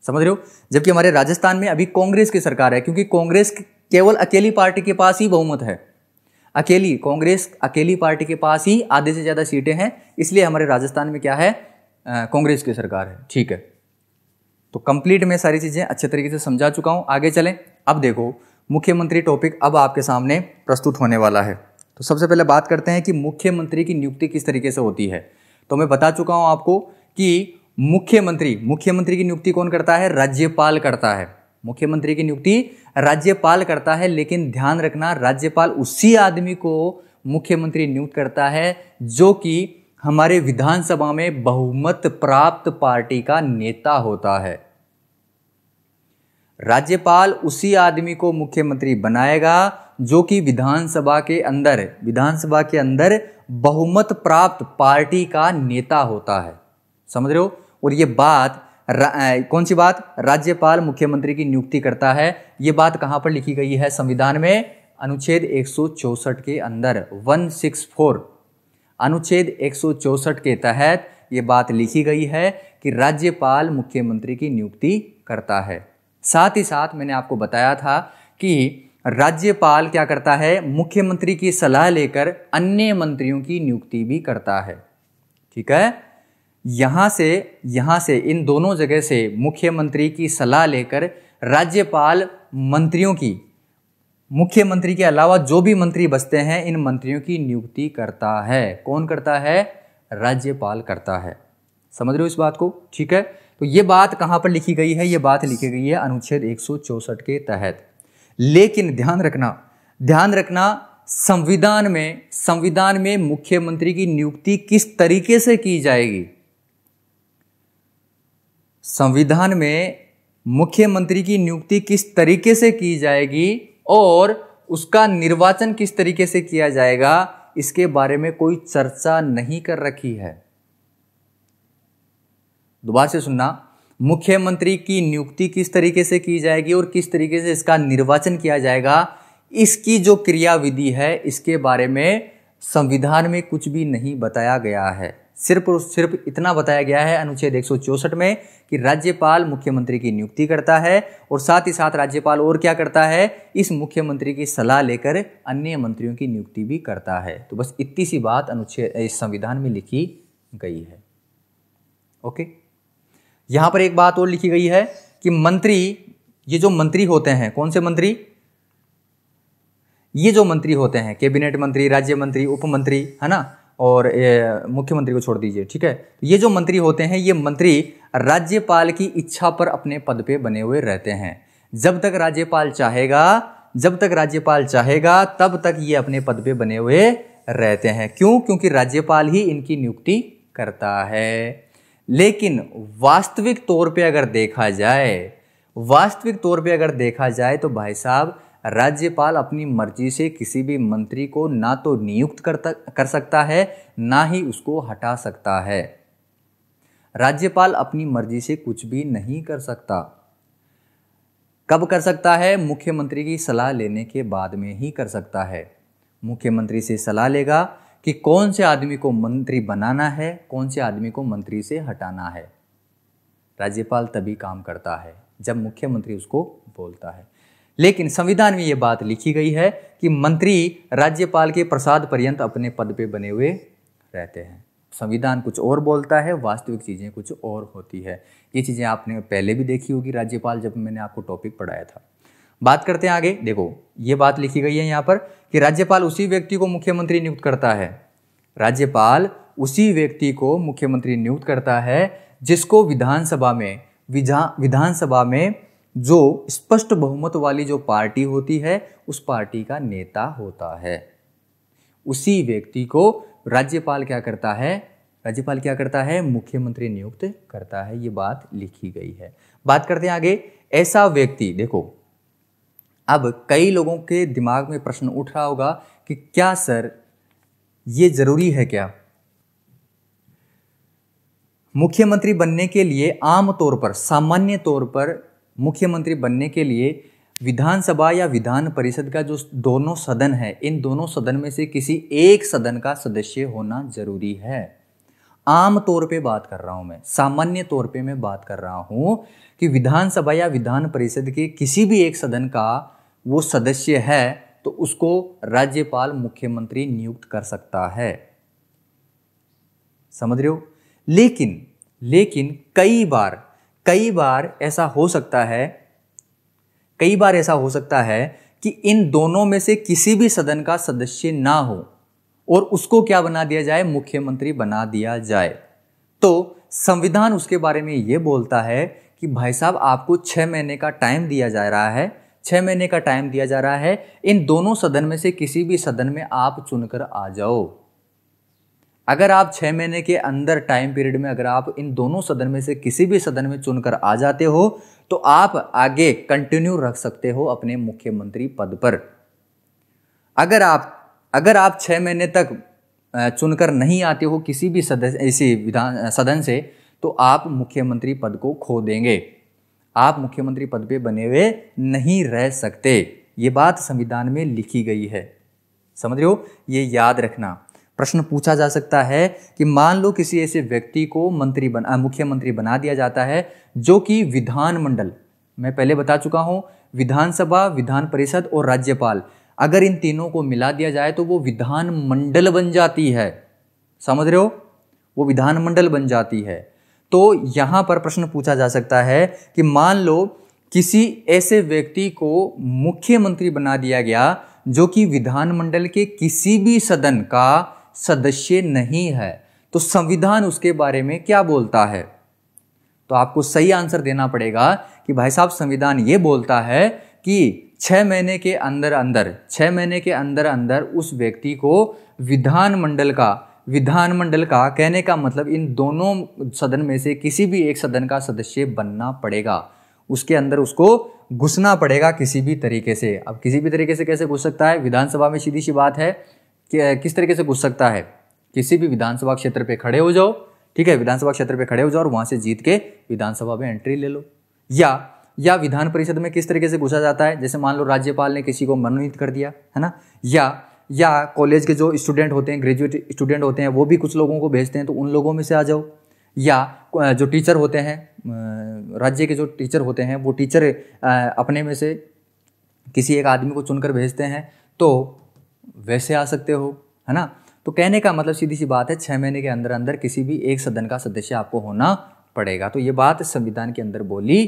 समझ रहे हो। जबकि हमारे राजस्थान में अभी कांग्रेस की सरकार है, क्योंकि कांग्रेस केवल अकेली पार्टी के पास ही बहुमत है, कांग्रेस अकेली पार्टी के पास ही आधे से ज्यादा सीटें हैं, इसलिए हमारे राजस्थान में क्या है, कांग्रेस की सरकार है, ठीक है। तो कंप्लीट मैं सारी चीजें अच्छे तरीके से समझा चुका हूं। आगे चलें। अब देखो, मुख्यमंत्री टॉपिक अब आपके सामने प्रस्तुत होने वाला है। तो सबसे पहले बात करते हैं कि मुख्यमंत्री की नियुक्ति किस तरीके से होती है। तो मैं बता चुका हूं आपको कि मुख्यमंत्री की नियुक्ति कौन करता है, राज्यपाल करता है। मुख्यमंत्री की नियुक्ति राज्यपाल करता है, लेकिन ध्यान रखना, राज्यपाल उसी आदमी को मुख्यमंत्री नियुक्त करता है जो कि हमारे विधानसभा में बहुमत प्राप्त पार्टी का नेता होता है। राज्यपाल उसी आदमी को मुख्यमंत्री बनाएगा जो कि विधानसभा के अंदर बहुमत प्राप्त पार्टी का नेता होता है, समझ रहे हो। और ये बात कौन सी बात, राज्यपाल मुख्यमंत्री की नियुक्ति करता है। ये बात कहां पर लिखी गई है, संविधान में अनुच्छेद 164 के अंदर, 164 अनुच्छेद 164 के तहत ये बात लिखी गई है कि राज्यपाल मुख्यमंत्री की नियुक्ति करता है। साथ ही साथ मैंने आपको बताया था कि राज्यपाल क्या करता है, मुख्यमंत्री की सलाह लेकर अन्य मंत्रियों की नियुक्ति भी करता है, ठीक है। यहां से इन दोनों जगह से मुख्यमंत्री की सलाह लेकर राज्यपाल मंत्रियों की, मुख्यमंत्री के अलावा जो भी मंत्री बचते हैं, इन मंत्रियों की नियुक्ति करता है। कौन करता है, राज्यपाल करता है, समझ रहे हो इस बात को, ठीक है। तो ये बात कहां पर लिखी गई है, ये बात लिखी गई है अनुच्छेद 164 के तहत। लेकिन ध्यान रखना संविधान में मुख्यमंत्री की नियुक्ति किस तरीके से की जाएगी, संविधान में मुख्यमंत्री की नियुक्ति किस तरीके से की जाएगी और उसका निर्वाचन किस तरीके से किया जाएगा, इसके बारे में कोई चर्चा नहीं कर रखी है। दोबारा से सुनना, मुख्यमंत्री की नियुक्ति किस तरीके से की जाएगी और किस तरीके से इसका निर्वाचन किया जाएगा, इसकी जो क्रियाविधि है, इसके बारे में संविधान में कुछ भी नहीं बताया गया है। सिर्फ और सिर्फ इतना बताया गया है अनुच्छेद 164 में कि राज्यपाल मुख्यमंत्री की नियुक्ति करता है, और साथ ही साथ राज्यपाल और क्या करता है, इस मुख्यमंत्री की सलाह लेकर अन्य मंत्रियों की नियुक्ति भी करता है। तो बस इतनी सी बात अनुच्छेद इस संविधान में लिखी गई है, ओके। यहां पर एक बात और लिखी गई है कि मंत्री, ये जो मंत्री होते हैं, कौन से मंत्री, ये जो मंत्री होते हैं, कैबिनेट मंत्री, राज्य मंत्री, उप मंत्री, है ना, और मुख्यमंत्री को छोड़ दीजिए, ठीक है। ये जो मंत्री होते हैं, ये मंत्री राज्यपाल की इच्छा पर अपने पद पे बने हुए रहते हैं। जब तक राज्यपाल चाहेगा तब तक ये अपने पद पे बने हुए रहते हैं। क्यों, क्योंकि राज्यपाल ही इनकी नियुक्ति करता है। लेकिन वास्तविक तौर पे अगर देखा जाए तो भाई साहब, राज्यपाल अपनी मर्जी से किसी भी मंत्री को ना तो नियुक्त कर सकता है, ना ही उसको हटा सकता है। राज्यपाल अपनी मर्जी से कुछ भी नहीं कर सकता। कब कर सकता है, मुख्यमंत्री की सलाह लेने के बाद में ही कर सकता है। मुख्यमंत्री से सलाह लेगा कि कौन से आदमी को मंत्री बनाना है, कौन से आदमी को मंत्री से हटाना है। राज्यपाल तभी काम करता है जब मुख्यमंत्री उसको बोलता है। लेकिन संविधान में यह बात लिखी गई है कि मंत्री राज्यपाल के प्रसाद पर्यंत अपने पद पे बने हुए रहते हैं। संविधान कुछ और बोलता है, वास्तविक चीज़ें कुछ और होती है। ये चीज़ें आपने पहले भी देखी होगी राज्यपाल, जब मैंने आपको टॉपिक पढ़ाया था। बात करते हैं आगे। देखो, ये बात लिखी गई है यहाँ पर कि राज्यपाल उसी व्यक्ति को मुख्यमंत्री नियुक्त करता है। राज्यपाल उसी व्यक्ति को मुख्यमंत्री नियुक्त करता है जिसको विधानसभा में जो स्पष्ट बहुमत वाली जो पार्टी होती है, उस पार्टी का नेता होता है। उसी व्यक्ति को राज्यपाल क्या करता है, मुख्यमंत्री नियुक्त करता है। ये बात लिखी गई है। बात करते हैं आगे। ऐसा व्यक्ति, देखो, अब कई लोगों के दिमाग में प्रश्न उठ रहा होगा कि क्या सर ये जरूरी है क्या, मुख्यमंत्री बनने के लिए आम तौर पर, सामान्य तौर पर मुख्यमंत्री बनने के लिए विधानसभा या विधान परिषद का जो दोनों सदन है, इन दोनों सदन में से किसी एक सदन का सदस्य होना जरूरी है। आम तौर पे बात कर रहा हूं मैं, सामान्य तौर पे मैं बात कर रहा हूं कि विधानसभा या विधान परिषद के किसी भी एक सदन का वो सदस्य है तो उसको राज्यपाल मुख्यमंत्री नियुक्त कर सकता है। समझ रहे हो? लेकिन कई बार ऐसा हो सकता है कि इन दोनों में से किसी भी सदन का सदस्य ना हो और उसको क्या बना दिया जाए, मुख्यमंत्री बना दिया जाए। तो संविधान उसके बारे में ये बोलता है कि भाई साहब आपको 6 महीने का टाइम दिया जा रहा है, 6 महीने का टाइम दिया जा रहा है, इन दोनों सदन में से किसी भी सदन में आप चुनकर आ जाओ। अगर आप 6 महीने के अंदर टाइम पीरियड में अगर आप इन दोनों सदन में से किसी भी सदन में चुनकर आ जाते हो तो आप आगे कंटिन्यू रख सकते हो अपने मुख्यमंत्री पद पर। अगर आप 6 महीने तक चुनकर नहीं आते हो किसी भी सदन से तो आप मुख्यमंत्री पद को खो देंगे, आप मुख्यमंत्री पद पे बने हुए नहीं रह सकते। ये बात संविधान में लिखी गई है, समझ रहे हो? ये याद रखना। प्रश्न पूछा जा सकता है कि मान लो किसी ऐसे व्यक्ति को मुख्यमंत्री बना दिया जाता है जो कि विधानमंडल, मैं पहले बता चुका हूं, विधानसभा, विधान परिषद और राज्यपाल, अगर इन तीनों को मिला दिया जाए तो वो विधानमंडल बन जाती है। समझ रहे हो? वो विधानमंडल बन जाती है। तो यहां पर प्रश्न पूछा जा सकता है कि मान लो किसी ऐसे व्यक्ति को मुख्यमंत्री बना दिया गया जो कि विधानमंडल के किसी भी सदन का सदस्य नहीं है, तो संविधान उसके बारे में क्या बोलता है? तो आपको सही आंसर देना पड़ेगा कि भाई साहब संविधान ये बोलता है कि 6 महीने के अंदर अंदर उस व्यक्ति को विधानमंडल का कहने का मतलब इन दोनों सदन में से किसी भी एक सदन का सदस्य बनना पड़ेगा, उसके अंदर उसको घुसना पड़ेगा किसी भी तरीके से। अब किसी भी तरीके से कैसे घुस सकता है? विधानसभा में सीधी सी बात है कि किस तरीके से घुस सकता है? किसी भी विधानसभा क्षेत्र पे खड़े हो जाओ, ठीक है, विधानसभा क्षेत्र पे खड़े हो जाओ और वहां से जीत के विधानसभा में एंट्री ले लो। या विधान परिषद में किस तरीके से घुसा जाता है? जैसे मान लो राज्यपाल ने किसी को मनोनीत कर दिया है ना, या कॉलेज के जो स्टूडेंट होते हैं, ग्रेजुएट स्टूडेंट होते हैं, वो भी कुछ लोगों को भेजते हैं, तो उन लोगों में से आ जाओ। या जो टीचर होते हैं, राज्य के जो टीचर होते हैं, वो टीचर अपने में से किसी एक आदमी को चुनकर भेजते हैं, तो वैसे आ सकते हो, है ना। तो कहने का मतलब सीधी सी बात है, 6 महीने के अंदर अंदर किसी भी एक सदन का सदस्य आपको होना पड़ेगा। तो ये बात संविधान के अंदर बोली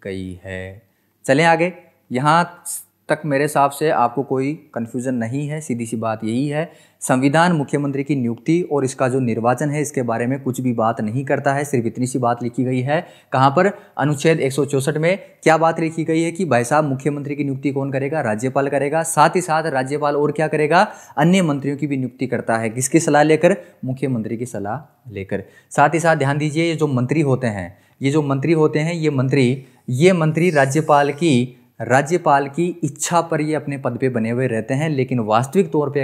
गई है। चलें आगे। यहाँ तक मेरे हिसाब से आपको कोई कन्फ्यूजन नहीं है, सीधी सी बात यही है। संविधान मुख्यमंत्री की नियुक्ति और इसका जो निर्वाचन है इसके बारे में कुछ भी बात नहीं करता है, सिर्फ इतनी सी बात लिखी गई है। कहाँ पर? अनुच्छेद 164 में क्या बात लिखी गई है कि भाई साहब मुख्यमंत्री की नियुक्ति कौन करेगा? राज्यपाल करेगा। साथ ही साथ राज्यपाल और क्या करेगा? अन्य मंत्रियों की भी नियुक्ति करता है। किसकी सलाह लेकर? मुख्यमंत्री की सलाह लेकर। साथ ही साथ ध्यान दीजिए, ये जो मंत्री होते हैं, ये मंत्री राज्यपाल की इच्छा पर ये अपने पद पे बने हुए रहते हैं। लेकिन वास्तविक तौर पे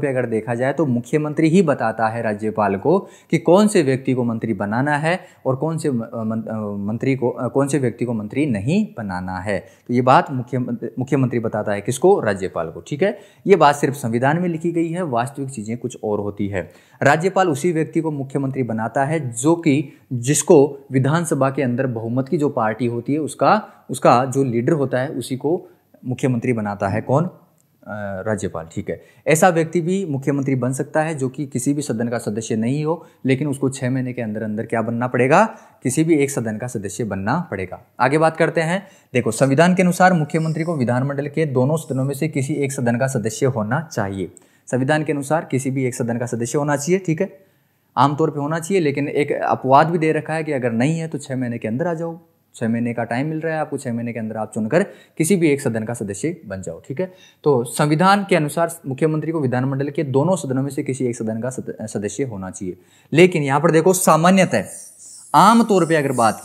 अगर देखा जाए तो मुख्यमंत्री ही बताता है राज्यपाल को कि कौन से व्यक्ति को मंत्री बनाना है और कौन से व्यक्ति को मंत्री नहीं बनाना है। तो ये बात मुख्यमंत्री बताता है किसको? राज्यपाल को। ठीक है, ये बात सिर्फ संविधान में लिखी गई है, वास्तविक चीजें कुछ और होती है। राज्यपाल उसी व्यक्ति को मुख्यमंत्री बनाता है जिसको विधानसभा के अंदर बहुमत की जो पार्टी होती है उसका जो लीडर होता है उसी को मुख्यमंत्री बनाता है। कौन? राज्यपाल। ठीक है, ऐसा व्यक्ति भी मुख्यमंत्री बन सकता है जो कि किसी भी सदन का सदस्य नहीं हो, लेकिन उसको 6 महीने के अंदर अंदर क्या बनना पड़ेगा? किसी भी एक सदन का सदस्य बनना पड़ेगा। आगे बात करते हैं। देखो, संविधान के अनुसार मुख्यमंत्री को विधानमंडल के दोनों सदनों में से किसी एक सदन का सदस्य होना चाहिए। संविधान के अनुसार किसी भी एक सदन का सदस्य होना चाहिए। ठीक है, आमतौर पर होना चाहिए, लेकिन एक अपवाद भी दे रखा है कि अगर नहीं है तो 6 महीने के अंदर आ जाओ। 6 महीने का टाइम मिल रहा है आपको, 6 महीने के अंदर आप चुनकर किसी भी एक सदन का सदस्य बन जाओ। ठीक है, तो संविधान के अनुसार मुख्यमंत्री को विधानमंडल के दोनों सदनों में से किसी एक सदन का सदस्य होना चाहिए। लेकिन यहां पर देखो, सामान्यतः आमतौर पर अगर बात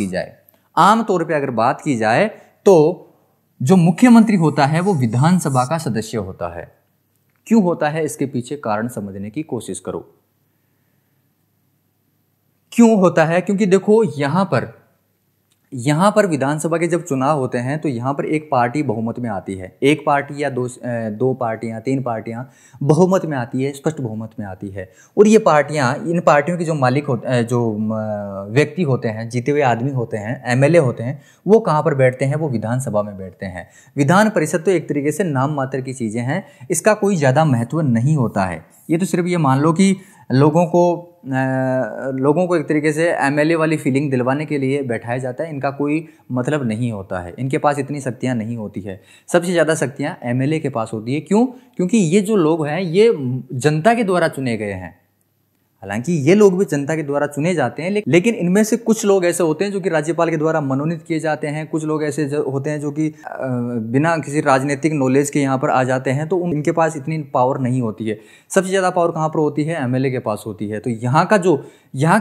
की जाए तो जो मुख्यमंत्री होता है वो विधानसभा का सदस्य होता है। क्यों होता है? इसके पीछे कारण समझने की कोशिश करो। क्यों होता है? क्योंकि देखो, यहां पर यहाँ पर विधानसभा के जब चुनाव होते हैं तो यहाँ पर एक पार्टी बहुमत में आती है, एक पार्टी या दो पार्टियाँ, तीन पार्टियाँ बहुमत में आती है, स्पष्ट बहुमत में आती है। और ये पार्टियाँ, इन पार्टियों के जो मालिक होते जो व्यक्ति होते हैं, जीते हुए आदमी होते हैं, एमएलए होते हैं, वो कहाँ पर बैठते हैं? वो विधानसभा में बैठते हैं। विधान परिषद तो एक तरीके से नाम मात्र की चीज़ें हैं, इसका कोई ज़्यादा महत्व नहीं होता है। ये तो सिर्फ ये मान लो कि लोगों को एक तरीके से एमएलए वाली फीलिंग दिलवाने के लिए बैठाया जाता है। इनका कोई मतलब नहीं होता है, इनके पास इतनी शक्तियां नहीं होती है। सबसे ज़्यादा शक्तियां एमएलए के पास होती है। क्यों? क्योंकि ये जो लोग हैं ये जनता के द्वारा चुने गए हैं। हालांकि ये लोग भी जनता के द्वारा चुने जाते हैं, लेकिन इनमें से कुछ लोग ऐसे होते हैं जो कि राज्यपाल के द्वारा मनोनीत किए जाते हैं। कुछ लोग ऐसे होते हैं जो कि बिना किसी राजनीतिक नॉलेज के यहाँ पर आ जाते हैं, तो इनके पास इतनी पावर नहीं होती है। सबसे ज़्यादा पावर कहाँ पर होती है? एमएलए के पास होती है। तो यहाँ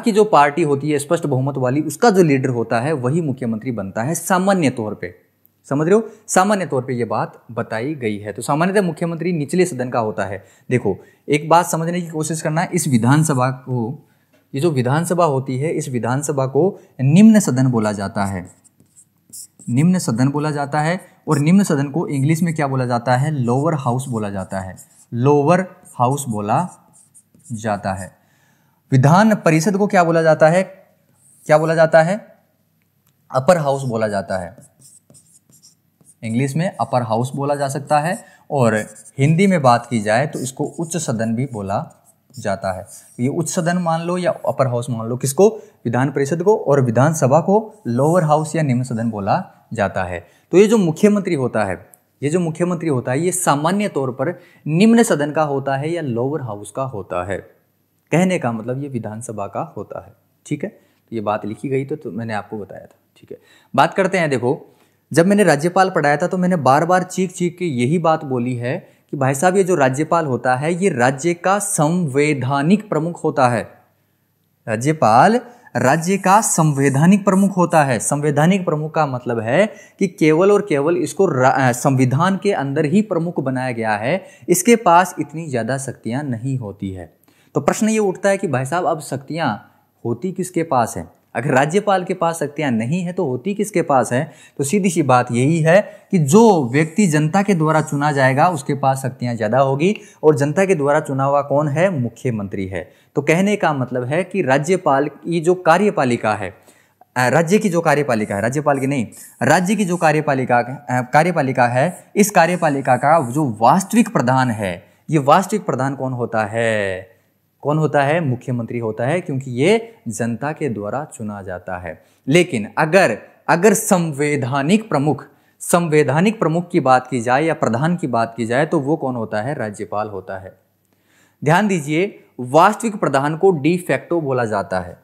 की जो पार्टी होती है स्पष्ट बहुमत वाली, उसका जो लीडर होता है वही मुख्यमंत्री बनता है सामान्य तौर पर। समझ रहे हो? सामान्य तौर पे ये बात बताई गई है। तो सामान्यतः मुख्यमंत्री निचले सदन का होता है। देखो, एक बात समझने की कोशिश करना, इस विधानसभा को, ये जो विधानसभा होती है, इस विधानसभा को निम्न सदन बोला जाता है। निम्न सदन बोला जाता है। और निम्न सदन को इंग्लिश में क्या बोला जाता है? लोअर हाउस बोला जाता है। लोअर हाउस बोला जाता है। विधान परिषद को क्या बोला जाता है? क्या बोला जाता है? अपर हाउस बोला जाता है। इंग्लिश में अपर हाउस बोला जा सकता है, और हिंदी में बात की जाए तो इसको उच्च सदन भी बोला जाता है। ये उच्च सदन मान लो या अपर हाउस मान लो, किसको? विधान परिषद को। और विधानसभा को लोअर हाउस या निम्न सदन बोला जाता है। तो ये जो मुख्यमंत्री होता है, ये सामान्य तौर पर निम्न सदन का होता है या लोअर हाउस का होता है। कहने का मतलब ये विधानसभा का होता है। ठीक है, तो ये बात लिखी गई तो मैंने आपको बताया था। ठीक है, बात करते हैं। देखो, जब मैंने राज्यपाल पढ़ाया था तो मैंने बार बार चीख के यही बात बोली है कि भाई साहब, ये जो राज्यपाल होता है ये राज्य का संवैधानिक प्रमुख होता है। राज्यपाल राज्य का संवैधानिक प्रमुख होता है। संवैधानिक प्रमुख का मतलब है कि केवल और केवल इसको संविधान के अंदर ही प्रमुख बनाया गया है, इसके पास इतनी ज़्यादा शक्तियाँ नहीं होती है। तो प्रश्न ये उठता है कि भाई साहब, अब शक्तियाँ होती किसके पास है? अगर राज्यपाल के पास शक्तियां नहीं है तो होती किसके पास है? तो सीधी सी बात यही है कि जो व्यक्ति जनता के द्वारा चुना जाएगा उसके पास शक्तियां ज़्यादा होगी। और जनता के द्वारा चुना हुआ कौन है? मुख्यमंत्री है। तो कहने का मतलब है कि राज्यपाल की जो कार्यपालिका है, राज्य की जो कार्यपालिका है, राज्यपाल की नहीं, राज्य की जो कार्यपालिका है, इस कार्यपालिका का जो वास्तविक प्रधान है, ये वास्तविक प्रधान कौन होता है? कौन होता है? मुख्यमंत्री होता है, क्योंकि ये जनता के द्वारा चुना जाता है। लेकिन अगर संवैधानिक प्रमुख की बात की जाए या प्रधान की बात की जाए तो वो कौन होता है? राज्यपाल होता है। ध्यान दीजिए, वास्तविक प्रधान को डी फैक्टो बोला जाता है।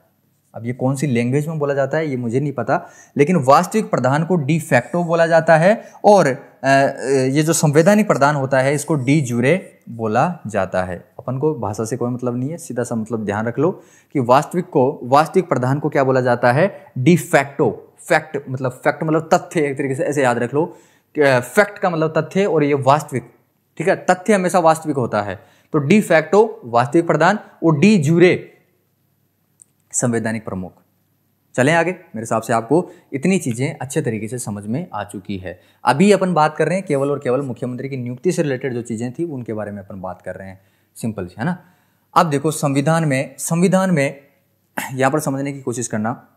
अब ये कौन सी लैंग्वेज में बोला जाता है ये मुझे नहीं पता, लेकिन वास्तविक प्रधान को डी फैक्टो बोला जाता है। और ये जो संवैधानिक प्रधान होता है इसको डी जूरे बोला जाता है। अपन को भाषा से कोई मतलब नहीं है, सीधा सा मतलब ध्यान रख लो कि वास्तविक प्रधान को क्या बोला जाता है? De facto. फैक्ट मतलब तथ्य, एक तरीके से ऐसे याद रख लो। फैक्ट का मतलब तथ्य और ये वास्तविक। ठीक है, तथ्य हमेशा वास्तविक होता है। तो डी फैक्टो वास्तविक प्रधान और डी जूरे संवैधानिक प्रमुख। चलें आगे। मेरे हिसाब से आपको इतनी चीजें अच्छे तरीके से समझ में आ चुकी है। अभी अपन बात कर रहे हैं केवल और केवल मुख्यमंत्री की नियुक्ति से रिलेटेड जो चीजें थी उनके बारे में अपन बात कर रहे हैं, सिंपल है ना। अब देखो, संविधान में यहां पर समझने की कोशिश करना।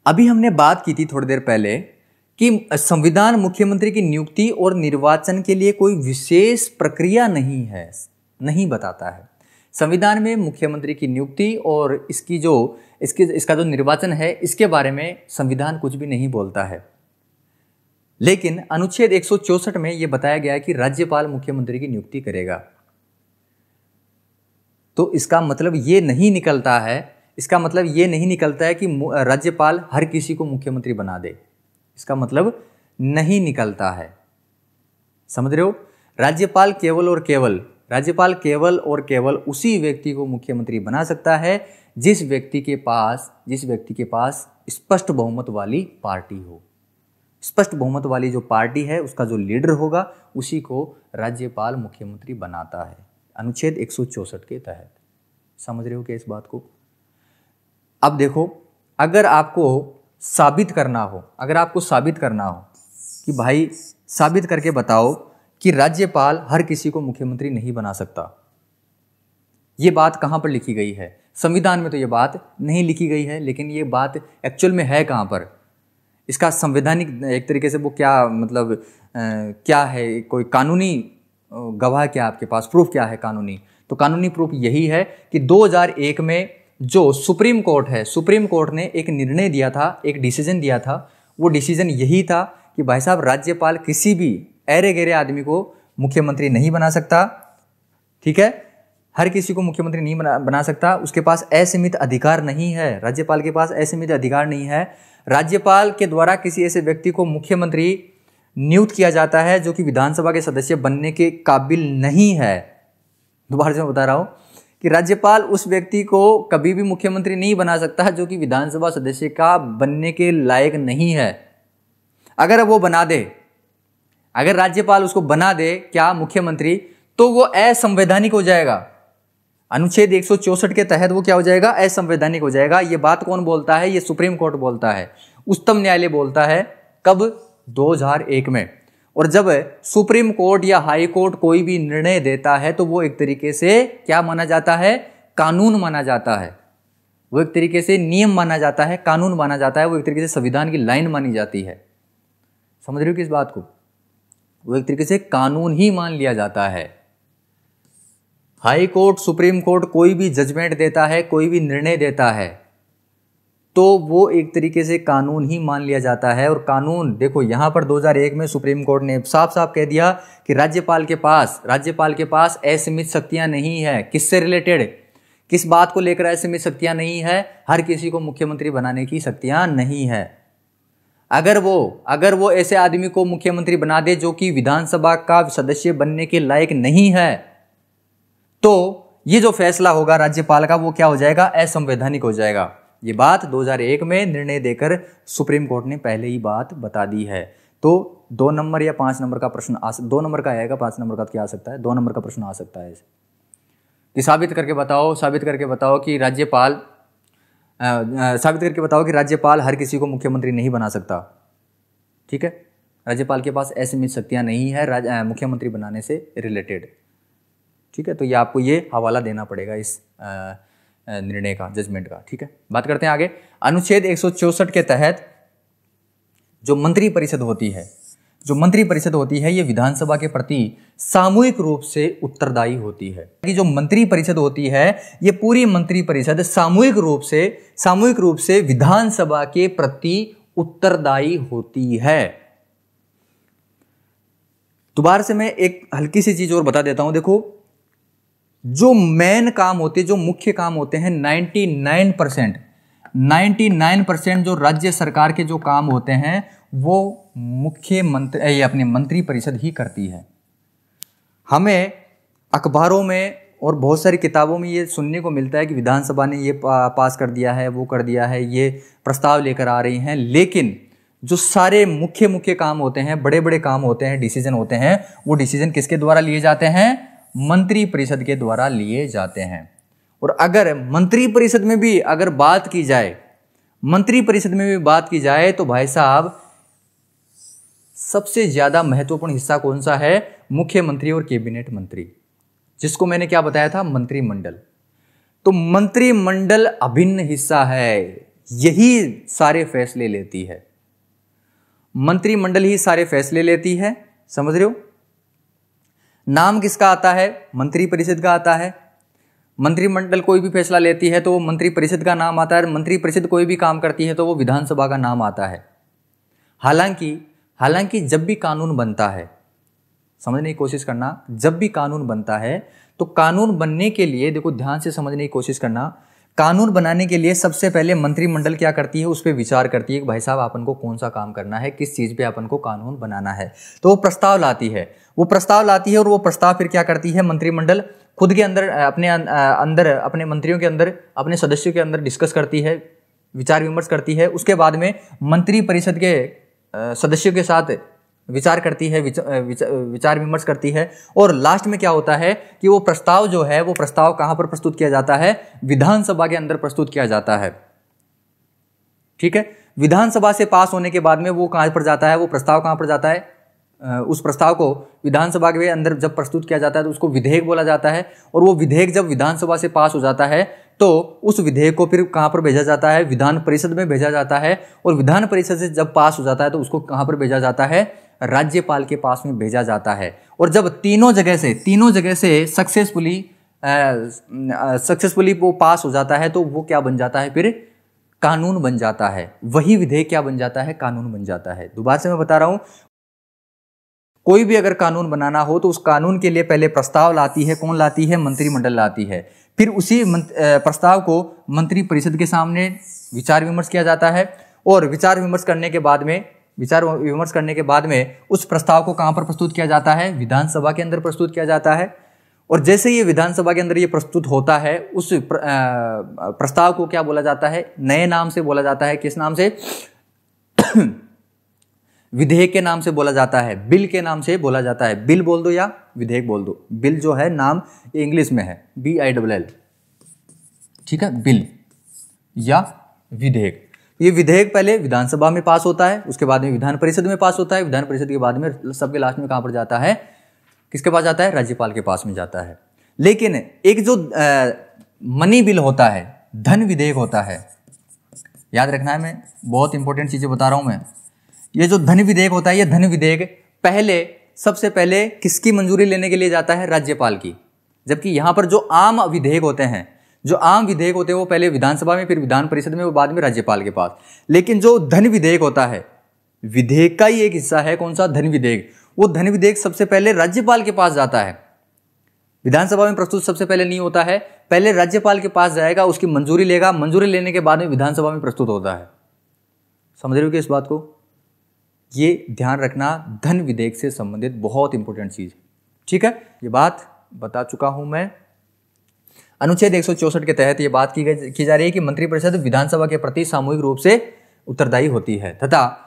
अभी हमने बात की थी थोड़ी देर पहले कि संविधान मुख्यमंत्री की नियुक्ति और निर्वाचन के लिए कोई विशेष प्रक्रिया नहीं बताता है। संविधान में मुख्यमंत्री की नियुक्ति और इसका जो निर्वाचन है इसके बारे में संविधान कुछ भी नहीं बोलता है। लेकिन अनुच्छेद 164 में यह बताया गया है कि राज्यपाल मुख्यमंत्री की नियुक्ति करेगा। तो इसका मतलब ये नहीं निकलता है कि राज्यपाल हर किसी को मुख्यमंत्री बना दे। इसका मतलब नहीं निकलता है। समझ रहे हो? राज्यपाल केवल और केवल उसी व्यक्ति को मुख्यमंत्री बना सकता है जिस व्यक्ति के पास स्पष्ट बहुमत वाली पार्टी हो। स्पष्ट बहुमत वाली जो पार्टी है उसका जो लीडर होगा उसी को राज्यपाल मुख्यमंत्री बनाता है, अनुच्छेद 164 के तहत। समझ रहे हो क्या इस बात को? अब देखो, अगर आपको साबित करना हो, अगर आपको साबित करना हो कि भाई साबित करके बताओ कि राज्यपाल हर किसी को मुख्यमंत्री नहीं बना सकता, ये बात कहाँ पर लिखी गई है? संविधान में तो ये बात नहीं लिखी गई है, लेकिन ये बात एक्चुअल में है कहाँ पर? इसका संवैधानिक एक तरीके से वो क्या मतलब क्या है, कोई कानूनी गवाह क्या आपके पास, प्रूफ क्या है कानूनी? तो कानूनी प्रूफ यही है कि 2001 में जो सुप्रीम कोर्ट है, सुप्रीम कोर्ट ने एक निर्णय दिया था, एक डिसीजन दिया था। वो डिसीजन यही था कि भाई साहब राज्यपाल किसी भी ऐरे गैरे आदमी को मुख्यमंत्री नहीं बना सकता, ठीक है, हर किसी को मुख्यमंत्री नहीं बना सकता। उसके पास असीमित अधिकार नहीं है, राज्यपाल के पास असीमित अधिकार नहीं है। राज्यपाल के द्वारा किसी ऐसे व्यक्ति को मुख्यमंत्री नियुक्त किया जाता है जो कि विधानसभा के सदस्य बनने के काबिल नहीं है। दोबारा से मैं बता रहा हूं कि राज्यपाल उस व्यक्ति को कभी भी मुख्यमंत्री नहीं बना सकता जो कि विधानसभा सदस्य का बनने के लायक नहीं है। अगर वो बना दे, अगर राज्यपाल उसको बना दे क्या मुख्यमंत्री, तो वो असंवैधानिक हो जाएगा। अनुच्छेद 164 के तहत वो क्या हो जाएगा? असंवैधानिक हो जाएगा। ये बात कौन बोलता है? ये सुप्रीम कोर्ट बोलता है, उच्चतम न्यायालय बोलता है। कब? 2001 में। और जब सुप्रीम कोर्ट या हाई कोर्ट कोई भी निर्णय देता है तो वो एक तरीके से क्या माना जाता है? कानून माना जाता है। वो एक तरीके से नियम माना जाता है, कानून माना जाता है। वो एक तरीके से संविधान की लाइन मानी जाती है। समझ रहे हो किस बात को? वो एक तरीके से कानून ही मान लिया जाता है। हाई कोर्ट, सुप्रीम कोर्ट कोई भी जजमेंट देता है, कोई भी निर्णय देता है, तो वो एक तरीके से कानून ही मान लिया जाता है। और कानून देखो यहां पर 2001 में सुप्रीम कोर्ट ने साफ साफ कह दिया कि राज्यपाल के पास असीमित शक्तियां नहीं है। किससे रिलेटेड, किस बात को लेकर असीमित शक्तियां नहीं है? हर किसी को मुख्यमंत्री बनाने की शक्तियां नहीं है। अगर वो ऐसे आदमी को मुख्यमंत्री बना दे जो कि विधानसभा का सदस्य बनने के लायक नहीं है, तो ये जो फैसला होगा राज्यपाल का वो क्या हो जाएगा? असंवैधानिक हो जाएगा। ये बात 2001 में निर्णय देकर सुप्रीम कोर्ट ने पहले ही बात बता दी है। तो 2 नंबर या 5 नंबर का प्रश्न 2 नंबर का आएगा, 5 नंबर का क्या आ सकता है? 2 नंबर का प्रश्न आ सकता है कि साबित करके बताओ कि राज्यपाल हर किसी को मुख्यमंत्री नहीं बना सकता। ठीक है, राज्यपाल के पास असीमित शक्तियां नहीं है मुख्यमंत्री बनाने से रिलेटेड। ठीक है, तो ये आपको ये हवाला देना पड़ेगा इस निर्णय का, जजमेंट का। ठीक है, बात करते हैं आगे। अनुच्छेद 164 के तहत जो मंत्री परिषद होती है ये विधानसभा के प्रति सामूहिक रूप से उत्तरदायी होती है। कि जो मंत्री परिषद होती है ये पूरी मंत्री परिषद सामूहिक रूप से विधानसभा के प्रति उत्तरदायी होती है। दोबारा से मैं एक हल्की सी चीज और बता देता हूं। देखो, जो मेन काम होते, जो मुख्य काम होते हैं, 99% जो राज्य सरकार के जो काम होते हैं वो मुख्यमंत्री अपने मंत्री परिषद ही करती है। हमें अखबारों में और बहुत सारी किताबों में ये सुनने को मिलता है कि विधानसभा ने ये पास कर दिया है, वो कर दिया है, ये प्रस्ताव लेकर आ रही हैं, लेकिन जो सारे मुख्य काम होते हैं, बड़े बड़े काम होते हैं, डिसीजन होते हैं, वो डिसीजन किसके द्वारा लिए जाते हैं? मंत्री परिषद के द्वारा लिए जाते हैं। और अगर मंत्री परिषद में भी अगर बात की जाए तो भाई साहब सबसे ज्यादा महत्वपूर्ण हिस्सा कौन सा है? मुख्यमंत्री और कैबिनेट मंत्री, जिसको मैंने क्या बताया था? मंत्रिमंडल। तो मंत्रिमंडल अभिन्न हिस्सा है, यही सारे फैसले लेती है। मंत्रिमंडल ही सारे फैसले लेती है। समझ रहे हो? नाम किसका आता है? मंत्री परिषद का आता है। मंत्रिमंडल कोई भी फैसला लेती है तो वो मंत्री परिषद का नाम आता है। मंत्री परिषद कोई भी काम करती है तो वो विधानसभा का नाम आता है। हालांकि जब भी कानून बनता है, समझने की कोशिश करना, जब भी कानून बनता है तो कानून बनने के लिए, देखो ध्यान से समझने की कोशिश करना, कानून बनाने के लिए सबसे पहले मंत्रिमंडल क्या करती है? उस पर विचार करती है कि भाई साहब अपन को कौन सा काम करना है, किस चीज पे अपन को कानून बनाना है। तो वो प्रस्ताव लाती है और वो प्रस्ताव फिर क्या करती है? मंत्रिमंडल खुद के अंदर अपने मंत्रियों के अंदर, अपने सदस्यों के अंदर डिस्कस करती है, विचार विमर्श करती है। उसके बाद में मंत्री परिषद के सदस्यों के साथ विचार करती है, विचार विमर्श करती है। और लास्ट में क्या होता है कि वो प्रस्ताव जो है, वो प्रस्ताव कहां पर प्रस्तुत किया जाता है? विधानसभा के अंदर प्रस्तुत किया जाता है। ठीक है, विधानसभा से पास होने के बाद में वो कहाँ पर जाता है, वो प्रस्ताव कहाँ पर जाता है, उस प्रस्ताव को विधानसभा के अंदर जब प्रस्तुत किया जाता है तो उसको विधेयक बोला जाता है। और वो विधेयक जब विधानसभा से पास हो जाता है तो उस विधेयक को फिर कहाँ पर भेजा जाता है, विधान परिषद में भेजा जाता है। और विधान परिषद से जब पास हो जाता है तो उसको कहाँ पर भेजा जाता है, राज्यपाल के पास में भेजा जाता है। और जब तीनों जगह से सक्सेसफुली वो पास हो जाता है तो वो क्या बन जाता है, फिर कानून बन जाता है। वही विधेयक क्या बन जाता है, कानून बन जाता है। दोबारा से मैं बता रहा हूं, कोई भी अगर कानून बनाना हो तो उस कानून के लिए पहले प्रस्ताव लाती है, कौन लाती है, मंत्रिमंडल लाती है। फिर उसी प्रस्ताव को मंत्रिपरिषद के सामने विचार विमर्श किया जाता है। और विचार विमर्श करने के बाद में उस प्रस्ताव को कहां पर प्रस्तुत किया जाता है, विधानसभा के अंदर प्रस्तुत किया जाता है। और जैसे ये विधानसभा के अंदर ये प्रस्तुत होता है, उस प्रस्ताव को क्या बोला जाता है, नए नाम से बोला जाता है। किस नाम से? विधेयक के नाम से बोला जाता है, बिल के नाम से बोला जाता है। बिल बोल दो या विधेयक बोल दो। बिल जो है नाम इंग्लिश में है BILL, ठीक है, बिल या विधेयक। ये विधेयक पहले विधानसभा में पास होता है, उसके बाद में विधान परिषद में पास होता है, विधान परिषद के बाद में सबके लास्ट में कहां पर जाता है, किसके पास जाता है, राज्यपाल के पास में जाता है। लेकिन एक जो मनी बिल होता है, धन विधेयक होता है, याद रखना है, मैं बहुत इंपॉर्टेंट चीजें बता रहा हूं मैं। ये जो धन विधेयक होता है, ये धन विधेयक सबसे पहले किसकी मंजूरी लेने के लिए जाता है, राज्यपाल की। जबकि यहां पर जो आम विधेयक होते हैं, वो पहले विधानसभा में, फिर विधान परिषद में, वो बाद में राज्यपाल के पास। लेकिन जो धन विधेयक होता है, विधेयक का ही एक हिस्सा है, कौन सा, धन विधेयक। वो धन विधेयक सबसे पहले राज्यपाल के पास जाता है। विधानसभा में प्रस्तुत सबसे पहले नहीं होता है, पहले राज्यपाल के पास जाएगा, उसकी मंजूरी लेगा, मंजूरी लेने के बाद में विधानसभा में प्रस्तुत होता है। समझ रहे हो कि इस बात को? ये ध्यान रखना, धन विधेयक से संबंधित बहुत इंपॉर्टेंट चीज है, ठीक है। ये बात बता चुका हूं मैं। अनुच्छेद 164 के तहत ये बात की जा रही है कि मंत्रिपरिषद विधानसभा के प्रति सामूहिक रूप से उत्तरदायी होती है तथा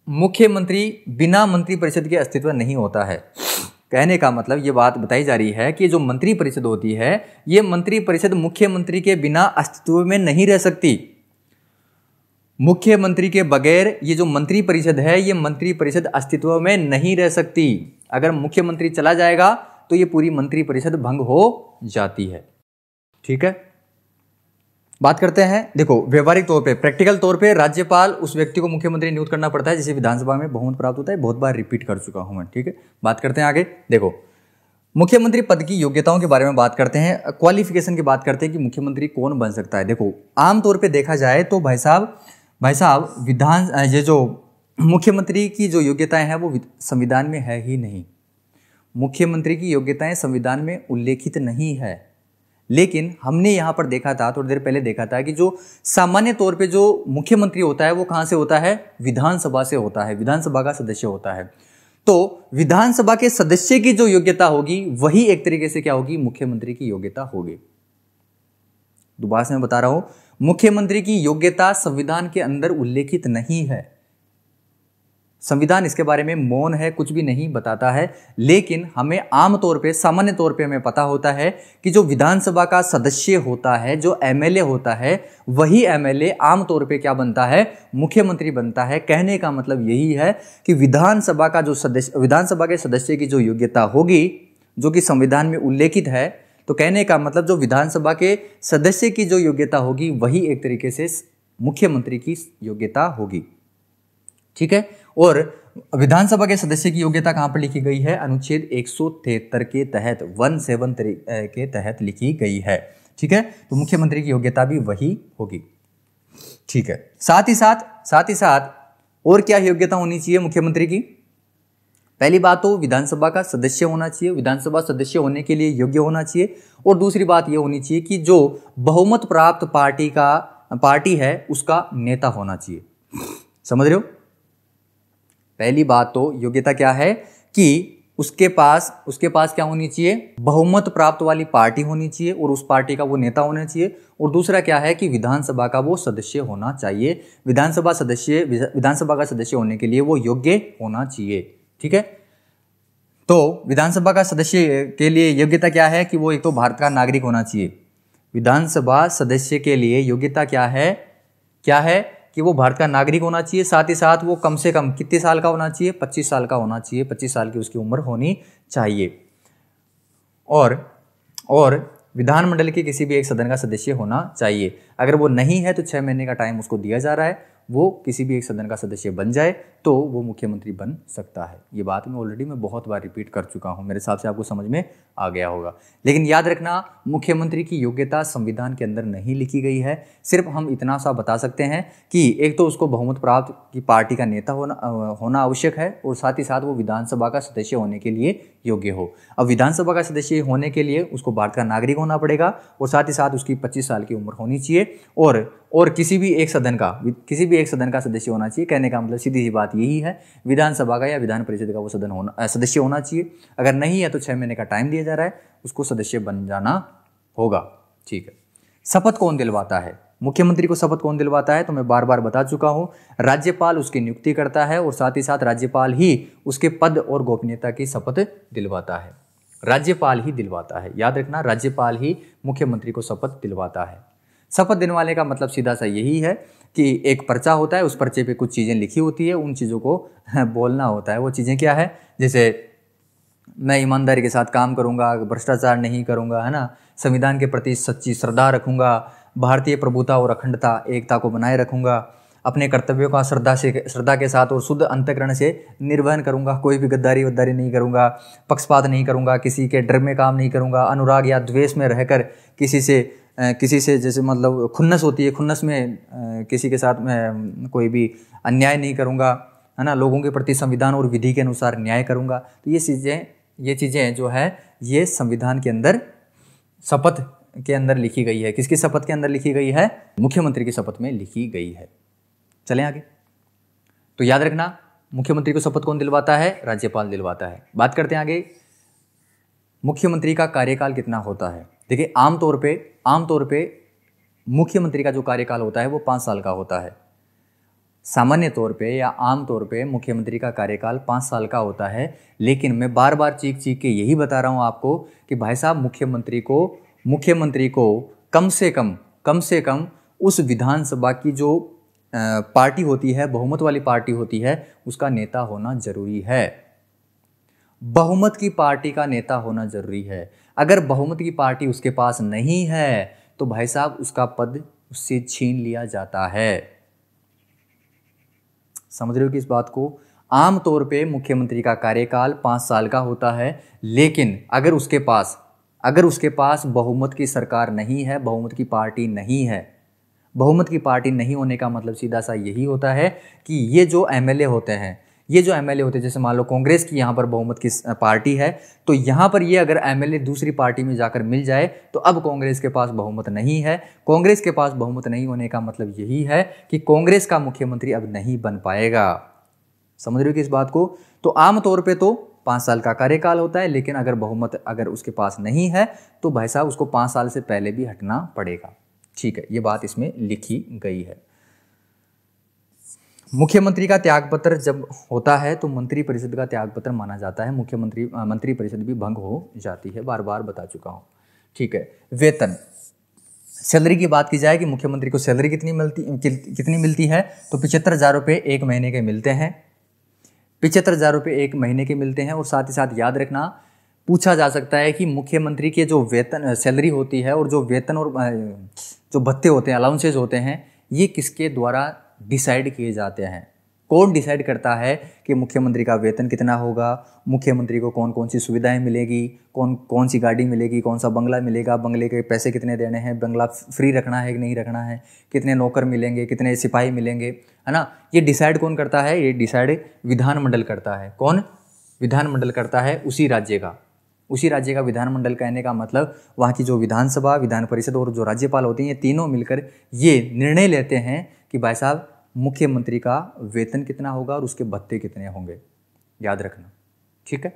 मुख्यमंत्री बिना मंत्रिपरिषद के अस्तित्व नहीं होता है। कहने का मतलब ये बात बताई जा रही है कि जो मंत्रिपरिषद होती है, ये मंत्रिपरिषद मुख्यमंत्री के बिना अस्तित्व में नहीं रह सकती। मुख्यमंत्री के बगैर ये जो मंत्रिपरिषद है, ये मंत्रिपरिषद अस्तित्व में नहीं रह सकती। अगर मुख्यमंत्री चला जाएगा तो ये पूरी मंत्रिपरिषद भंग हो जाती है, ठीक है। बात करते हैं, देखो व्यवहारिक तौर पे, प्रैक्टिकल तौर पे राज्यपाल उस व्यक्ति को मुख्यमंत्री नियुक्त करना पड़ता है जिसे विधानसभा में बहुमत प्राप्त होता है। बहुत बार रिपीट कर चुका हूं मैं, ठीक है। बात करते हैं आगे। देखो मुख्यमंत्री पद की योग्यताओं के बारे में बात करते हैं, क्वालिफिकेशन की बात करते हैं कि मुख्यमंत्री कौन बन सकता है। देखो आमतौर पर देखा जाए तो भाई साहब ये जो मुख्यमंत्री की जो योग्यताएं हैं वो संविधान में है ही नहीं। मुख्यमंत्री की योग्यताएं संविधान में उल्लेखित नहीं है। लेकिन हमने यहां पर देखा था, थोड़ी देर पहले देखा था, कि जो सामान्य तौर पे जो मुख्यमंत्री होता है वो कहां से होता है, विधानसभा से होता है, विधानसभा का सदस्य होता है। तो विधानसभा के सदस्य की जो योग्यता होगी वही एक तरीके से क्या होगी, मुख्यमंत्री की योग्यता होगी। दोबारा से मैं बता रहा हूं, मुख्यमंत्री की योग्यता संविधान के अंदर उल्लेखित नहीं है। संविधान इसके बारे में मौन है, कुछ भी नहीं बताता है। लेकिन हमें आमतौर पे, सामान्य तौर पे हमें पता होता है कि जो विधानसभा का सदस्य होता है, जो एमएलए होता है, वही एमएलए आमतौर पे क्या बनता है, मुख्यमंत्री बनता है। कहने का मतलब यही है कि विधानसभा के सदस्य की जो योग्यता होगी, जो कि संविधान में उल्लेखित है, तो कहने का मतलब जो विधानसभा के सदस्य की जो योग्यता होगी वही एक तरीके से मुख्यमंत्री की योग्यता होगी, ठीक है। और विधानसभा के सदस्य की योग्यता कहां पर लिखी गई है, अनुच्छेद 173 के तहत, 17 के तहत लिखी गई है, ठीक है। तो मुख्यमंत्री की योग्यता भी वही होगी, ठीक है। साथ ही साथ और क्या योग्यता होनी चाहिए मुख्यमंत्री की? पहली बात तो विधानसभा का सदस्य होना चाहिए, विधानसभा सदस्य होने के लिए योग्य होना चाहिए। और दूसरी बात यह होनी चाहिए कि जो बहुमत प्राप्त पार्टी है उसका नेता होना चाहिए। समझ रहे हो? पहली बात तो योग्यता क्या है कि उसके पास क्या होनी चाहिए, बहुमत प्राप्त वाली पार्टी होनी चाहिए और उस पार्टी का वो नेता होना चाहिए। और दूसरा क्या है कि विधानसभा का वो सदस्य होना चाहिए। विधानसभा का सदस्य होने के लिए वो योग्य होना चाहिए, ठीक है। तो विधानसभा का सदस्य के लिए योग्यता क्या है कि वो एक तो भारत का नागरिक होना चाहिए। विधानसभा सदस्य के लिए योग्यता क्या है क्या है कि वो भारत का नागरिक होना चाहिए, साथ ही साथ वो कम से कम कितने साल का होना चाहिए, 25 साल का होना चाहिए, 25 साल की उसकी उम्र होनी चाहिए। और विधानमंडल के किसी भी एक सदन का सदस्य होना चाहिए। अगर वो नहीं है तो 6 महीने का टाइम उसको दिया जा रहा है, वो किसी भी एक सदन का सदस्य बन जाए तो वो मुख्यमंत्री बन सकता है। ये बात मैं बहुत बार रिपीट कर चुका हूँ, मेरे हिसाब से आपको समझ में आ गया होगा। लेकिन याद रखना, मुख्यमंत्री की योग्यता संविधान के अंदर नहीं लिखी गई है। सिर्फ हम इतना सा बता सकते हैं कि एक तो उसको बहुमत प्राप्त की पार्टी का नेता होना आवश्यक है, और साथ ही साथ वो विधानसभा का सदस्य होने के लिए योग्य हो। अब विधानसभा का सदस्य होने के लिए उसको भारत का नागरिक होना पड़ेगा, और साथ ही साथ उसकी 25 साल की उम्र होनी चाहिए, और किसी भी एक सदन का सदस्य होना चाहिए। कहने का मतलब सीधी सी बात यही है, विधानसभा का या विधान परिषद का वो सदस्य होना चाहिए। अगर नहीं है तो 6 महीने का टाइम दिया जा रहा है, उसको सदस्य बन जाना होगा। ठीक है। शपथ कौन दिलवाता है? मुख्यमंत्री को शपथ कौन दिलवाता है? तो मैं बार बार बता चुका हूं, राज्यपाल उसकी नियुक्ति करता है, और साथ ही साथ राज्यपाल ही उसके पद और गोपनीयता की शपथ दिलवाता है। राज्यपाल ही दिलवाता है, याद रखना, राज्यपाल ही मुख्यमंत्री को शपथ दिलवाता है। शपथ दिलवाने का मतलब सीधा सा यही है कि एक पर्चा होता है, उस पर्चे पे कुछ चीज़ें लिखी होती है, उन चीज़ों को बोलना होता है। वो चीज़ें क्या है? जैसे मैं ईमानदारी के साथ काम करूंगा, भ्रष्टाचार नहीं करूंगा, है ना, संविधान के प्रति सच्ची श्रद्धा रखूंगा, भारतीय प्रभुता और अखंडता एकता को बनाए रखूंगा, अपने कर्तव्यों का श्रद्धा के साथ और शुद्ध अंतःकरण से निर्वहन करूंगा, कोई भी गद्दारी नहीं करूंगा, पक्षपात नहीं करूंगा, किसी के डर में काम नहीं करूंगा, अनुराग या द्वेष में रहकर किसी से जैसे मतलब खुन्नस होती है, खुन्नस में किसी के साथ मैं कोई भी अन्याय नहीं करूंगा, है ना, लोगों के प्रति संविधान और विधि के अनुसार न्याय करूंगा। तो ये चीज़ें जो है ये संविधान के अंदर शपथ के अंदर लिखी गई है। किसकी शपथ के अंदर लिखी गई है? मुख्यमंत्री की शपथ में लिखी गई है। चलें आगे। तो याद रखना, मुख्यमंत्री को शपथ कौन दिलवाता है? राज्यपाल दिलवाता है। बात करते हैं आगे, मुख्यमंत्री का कार्यकाल कितना होता है? देखिए, आमतौर पे मुख्यमंत्री का जो कार्यकाल होता है वो 5 साल का होता है। सामान्य तौर पे या आम तौर पे मुख्यमंत्री का कार्यकाल 5 साल का होता है। लेकिन मैं बार बार चीख के यही बता रहा हूँ आपको कि भाई साहब, मुख्यमंत्री को कम से कम उस विधानसभा की जो पार्टी होती है, बहुमत वाली पार्टी होती है, उसका नेता होना जरूरी है। बहुमत की पार्टी का नेता होना जरूरी है। अगर बहुमत की पार्टी उसके पास नहीं है तो भाई साहब उसका पद उससे छीन लिया जाता है। समझ रहे हो कि इस बात को? आम तौर पे मुख्यमंत्री का कार्यकाल 5 साल का होता है, लेकिन अगर उसके पास बहुमत की सरकार नहीं है, बहुमत की पार्टी नहीं है, बहुमत की पार्टी नहीं होने का मतलब सीधा सा यही होता है कि ये जो एमएलए होते हैं, जैसे मान लो कांग्रेस की यहाँ पर बहुमत की पार्टी है, तो यहाँ पर ये अगर एमएलए दूसरी पार्टी में जाकर मिल जाए तो अब कांग्रेस के पास बहुमत नहीं है। कांग्रेस के पास बहुमत नहीं होने का मतलब यही है कि कांग्रेस का मुख्यमंत्री अब नहीं बन पाएगा। समझ रहे हो कि इस बात को? तो आमतौर पे तो 5 साल का कार्यकाल होता है, लेकिन अगर बहुमत उसके पास नहीं है तो भाई साहब उसको 5 साल से पहले भी हटना पड़ेगा। ठीक है, ये बात इसमें लिखी गई है। मुख्यमंत्री का त्यागपत्र जब होता है तो मंत्रिपरिषद का त्यागपत्र माना जाता है। मंत्रिपरिषद भी भंग हो जाती है, बार बार बता चुका हूँ। ठीक है। वेतन, सैलरी की बात की जाए कि मुख्यमंत्री को सैलरी कितनी मिलती है, तो 75,000 रुपये 1 महीने के मिलते हैं। 75,000 रुपये 1 महीने के मिलते हैं। और साथ ही साथ याद रखना, पूछा जा सकता है कि मुख्यमंत्री के जो वेतन सैलरी होती है और जो वेतन और जो भत्ते होते हैं, अलाउंसेज होते हैं, ये किसके द्वारा डिसाइड किए जाते हैं? कौन डिसाइड करता है कि मुख्यमंत्री का वेतन कितना होगा, मुख्यमंत्री को कौन कौन सी सुविधाएं मिलेगी, कौन सी गाड़ी मिलेगी, कौन सा बंगला मिलेगा, बंगले के पैसे कितने देने हैं, बंगला फ्री रखना है कि नहीं रखना है, कितने नौकर मिलेंगे, कितने सिपाही मिलेंगे, है ना? ये डिसाइड कौन करता है? ये डिसाइड विधानमंडल करता है। कौन? विधानमंडल करता है उसी राज्य का विधानमंडल। कहने का मतलब वहाँ की जो विधानसभा, विधान परिषद और जो राज्यपाल होती हैं, ये तीनों मिलकर ये निर्णय लेते हैं कि भाई साहब मुख्यमंत्री का वेतन कितना होगा और उसके भत्ते कितने होंगे। याद रखना, ठीक है?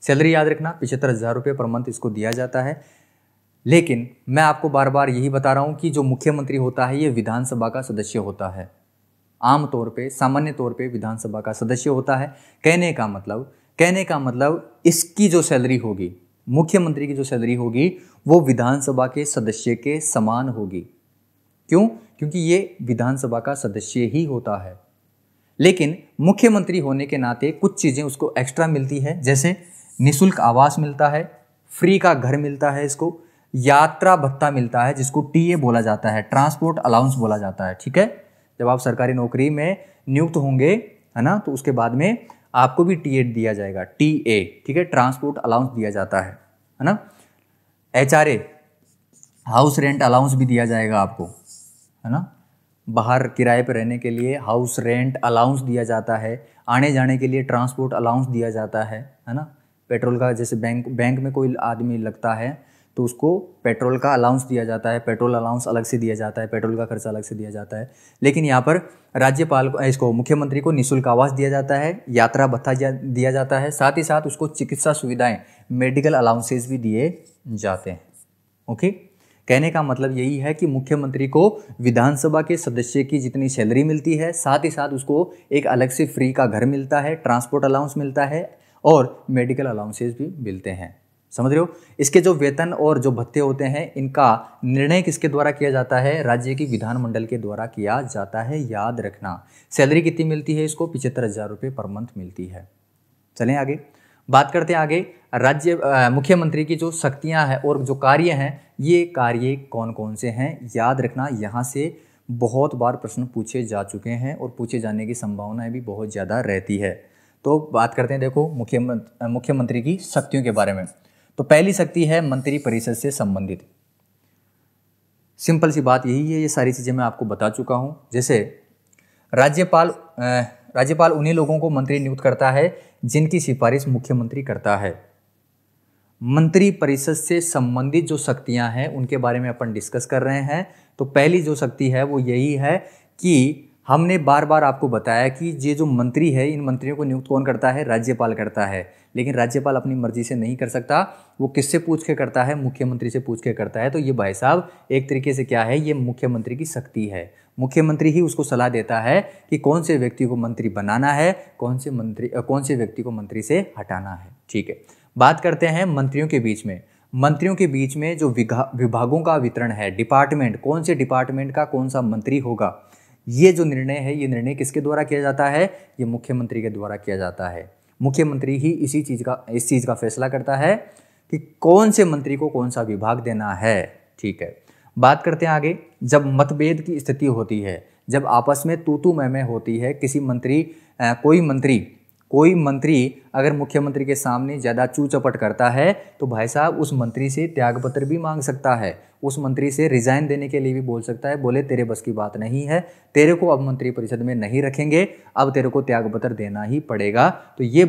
सैलरी याद रखना, 75,000 रुपये पर मंथ इसको दिया जाता है। लेकिन मैं आपको बार बार यही बता रहा हूँ कि जो मुख्यमंत्री होता है ये विधानसभा का सदस्य होता है। आम तौर पे, सामान्य तौर पे विधानसभा का सदस्य होता है। कहने का मतलब इसकी जो सैलरी होगी, मुख्यमंत्री की जो सैलरी होगी, वो विधानसभा के सदस्य के समान होगी। क्यों? क्योंकि ये विधानसभा का सदस्य ही होता है। लेकिन मुख्यमंत्री होने के नाते कुछ चीज़ें उसको एक्स्ट्रा मिलती है, जैसे निःशुल्क आवास मिलता है, फ्री का घर मिलता है, इसको यात्रा भत्ता मिलता है जिसको टीए बोला जाता है, ट्रांसपोर्ट अलाउंस बोला जाता है। ठीक है, जब आप सरकारी नौकरी में नियुक्त होंगे, है ना, तो उसके बाद में आपको भी टीए दिया जाएगा, टीए। ठीक है, ट्रांसपोर्ट अलाउंस दिया जाता है ना। एचआरए, हाउस रेंट अलाउंस भी दिया जाएगा आपको, है ना। बाहर किराए पर रहने के लिए हाउस रेंट अलाउंस दिया जाता है, आने जाने के लिए ट्रांसपोर्ट अलाउंस दिया जाता है ना। पेट्रोल का, जैसे बैंक में कोई आदमी लगता है तो उसको पेट्रोल का अलाउंस दिया जाता है, पेट्रोल अलाउंस अलग से दिया जाता है, पेट्रोल का खर्चा अलग से दिया जाता है। लेकिन यहाँ पर राज्यपाल को, इसको मुख्यमंत्री को निःशुल्क आवास दिया जाता है, यात्रा भत्ता दिया जाता है, साथ ही साथ उसको चिकित्सा सुविधाएं, मेडिकल अलाउंसेस भी दिए जाते हैं। ओके, कहने का मतलब यही है कि मुख्यमंत्री को विधानसभा के सदस्य की जितनी सैलरी मिलती है, साथ ही साथ उसको एक अलग से फ्री का घर मिलता है, ट्रांसपोर्ट अलाउंस मिलता है और मेडिकल अलाउंसेस भी मिलते हैं। समझ रहे हो? इसके जो वेतन और जो भत्ते होते हैं, इनका निर्णय किसके द्वारा किया जाता है? राज्य की विधानमंडल के द्वारा किया जाता है, याद रखना। सैलरी कितनी मिलती है इसको? 75,000 रुपये पर मंथ मिलती है। चलें आगे, बात करते हैं आगे। मुख्यमंत्री की जो शक्तियां हैं और जो कार्य हैं, ये कार्य कौन कौन से हैं, याद रखना। यहाँ से बहुत बार प्रश्न पूछे जा चुके हैं और पूछे जाने की संभावनाएं भी बहुत ज़्यादा रहती है। तो बात करते हैं, देखो मुख्यमंत्री की शक्तियों के बारे में। तो पहली शक्ति है मंत्री परिषद से संबंधित। सिंपल सी बात यही है, ये सारी चीज़ें मैं आपको बता चुका हूँ। जैसे राज्यपाल उन्हीं लोगों को मंत्री नियुक्त करता है जिनकी सिफारिश मुख्यमंत्री करता है। मंत्री परिषद से संबंधित जो शक्तियां हैं उनके बारे में अपन डिस्कस कर रहे हैं। तो पहली जो शक्ति है वो यही है कि हमने बार बार आपको बताया कि ये जो मंत्री है, इन मंत्रियों को नियुक्त कौन करता है? राज्यपाल करता है। लेकिन राज्यपाल अपनी मर्जी से नहीं कर सकता, वो किससे पूछ के करता है? मुख्यमंत्री से पूछ के करता है। तो ये भाई साहब एक तरीके से क्या है, ये मुख्यमंत्री की शक्ति है। मुख्यमंत्री ही उसको सलाह देता है कि कौन से व्यक्ति को मंत्री बनाना है, कौन से व्यक्ति को मंत्री से हटाना है। ठीक है, बात करते हैं मंत्रियों के बीच में। मंत्रियों के बीच में जो विभागों का वितरण है, डिपार्टमेंट, कौन से डिपार्टमेंट का कौन सा मंत्री होगा, ये जो निर्णय है, ये निर्णय किसके द्वारा किया जाता है? ये मुख्यमंत्री के द्वारा किया जाता है। मुख्यमंत्री ही इस चीज़ का फैसला करता है कि कौन से मंत्री को कौन सा विभाग देना है। ठीक है, बात करते हैं आगे। जब मतभेद की स्थिति होती है, जब आपस में तू मैं होती है, कोई मंत्री अगर मुख्यमंत्री के सामने ज़्यादा चू चपट करता है तो भाई साहब उस मंत्री से त्यागपत्र भी मांग सकता है, उस मंत्री से रिजाइन देने के लिए भी बोल सकता है, बोले तेरे बस की बात नहीं है, तेरे को अब मंत्री परिषद में नहीं रखेंगे, अब तेरे को त्यागपत्र देना ही पड़ेगा। तो ये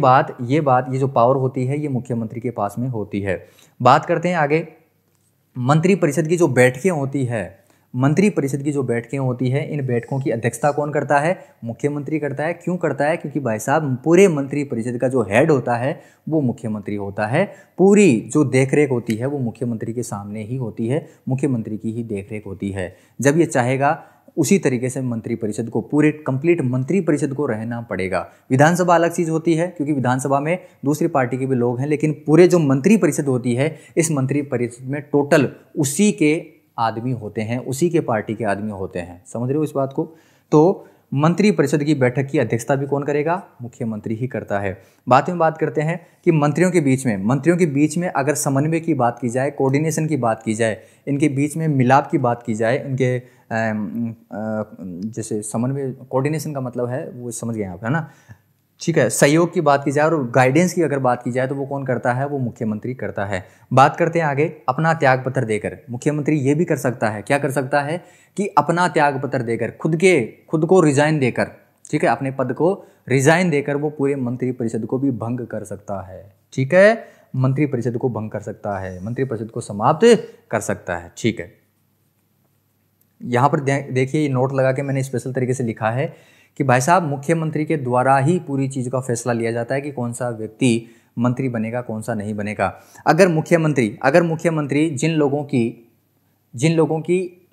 जो पावर होती है, ये मुख्यमंत्री के पास में होती है। बात करते हैं आगे। मंत्री परिषद की जो बैठकें होती है, इन बैठकों की अध्यक्षता कौन करता है? मुख्यमंत्री करता है। क्यों करता है? क्योंकि भाई साहब पूरे मंत्री परिषद का जो हेड होता है वो मुख्यमंत्री होता है। पूरी जो देखरेख होती है वो मुख्यमंत्री के सामने ही होती है, मुख्यमंत्री की ही देखरेख होती है। जब ये चाहेगा उसी तरीके से मंत्री परिषद को, पूरे कंप्लीट मंत्री परिषद को रहना पड़ेगा। विधानसभा अलग चीज़ होती है क्योंकि विधानसभा में दूसरी पार्टी के भी लोग हैं, लेकिन पूरे जो मंत्री परिषद होती है, इस मंत्री परिषद में टोटल उसी के आदमी होते हैं, उसी के पार्टी के आदमी होते हैं। समझ रहे हो इस बात को? तो मंत्री परिषद की बैठक की अध्यक्षता भी कौन करेगा? मुख्यमंत्री ही करता है। बात करते हैं कि मंत्रियों के बीच में अगर समन्वय की बात की जाए, कोऑर्डिनेशन की बात की जाए, इनके बीच में मिलाप की बात की जाए, इनके जैसे समन्वय, कोऑर्डिनेशन का मतलब है वो समझ गए आप, है ना? ठीक है, सहयोग की बात की जाए और गाइडेंस की अगर बात की जाए तो वो कौन करता है? वो मुख्यमंत्री करता है। बात करते हैं आगे। अपना त्यागपत्र देकर मुख्यमंत्री ये भी कर सकता है, क्या कर सकता है कि अपना त्यागपत्र देकर, खुद को रिजाइन देकर, ठीक है, अपने पद को रिजाइन देकर वो पूरे मंत्री परिषद को भी भंग कर सकता है। ठीक है, मंत्री परिषद को भंग कर सकता है, मंत्री परिषद को समाप्त कर सकता है। ठीक है, यहाँ पर देखिए नोट लगा के मैंने स्पेशल तरीके से लिखा है कि भाई साहब मुख्यमंत्री के द्वारा ही पूरी चीज़ का फैसला लिया जाता है कि कौन सा व्यक्ति मंत्री बनेगा, कौन सा नहीं बनेगा। अगर मुख्यमंत्री जिन लोगों की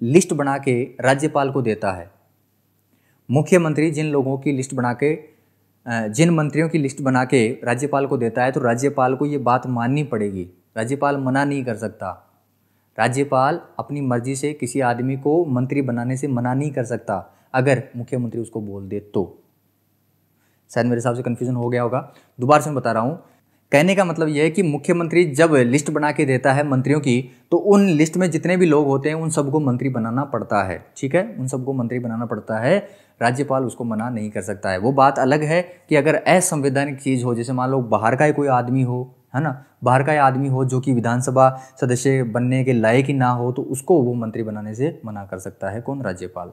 लिस्ट बना के राज्यपाल को देता है, मुख्यमंत्री जिन मंत्रियों की लिस्ट बना के राज्यपाल को देता है, तो राज्यपाल को ये बात माननी पड़ेगी। राज्यपाल मना नहीं कर सकता। राज्यपाल अपनी मर्जी से किसी आदमी को मंत्री बनाने से मना नहीं कर सकता अगर मुख्यमंत्री उसको बोल दे तो। शायद मेरे हिसाब से कन्फ्यूजन हो गया होगा, दोबारा से मैं बता रहा हूँ। कहने का मतलब यह है कि मुख्यमंत्री जब लिस्ट बना के देता है मंत्रियों की, तो उन लिस्ट में जितने भी लोग होते हैं उन सबको मंत्री बनाना पड़ता है, ठीक है, उन सबको मंत्री बनाना पड़ता है। राज्यपाल उसको मना नहीं कर सकता है। वो बात अलग है कि अगर असंवैधानिक चीज़ हो, जैसे मान लो बाहर का ही कोई आदमी हो, है ना, बाहर का ही आदमी हो जो कि विधानसभा सदस्य बनने के लायक ही ना हो, तो उसको वो मंत्री बनाने से मना कर सकता है कौन? राज्यपाल।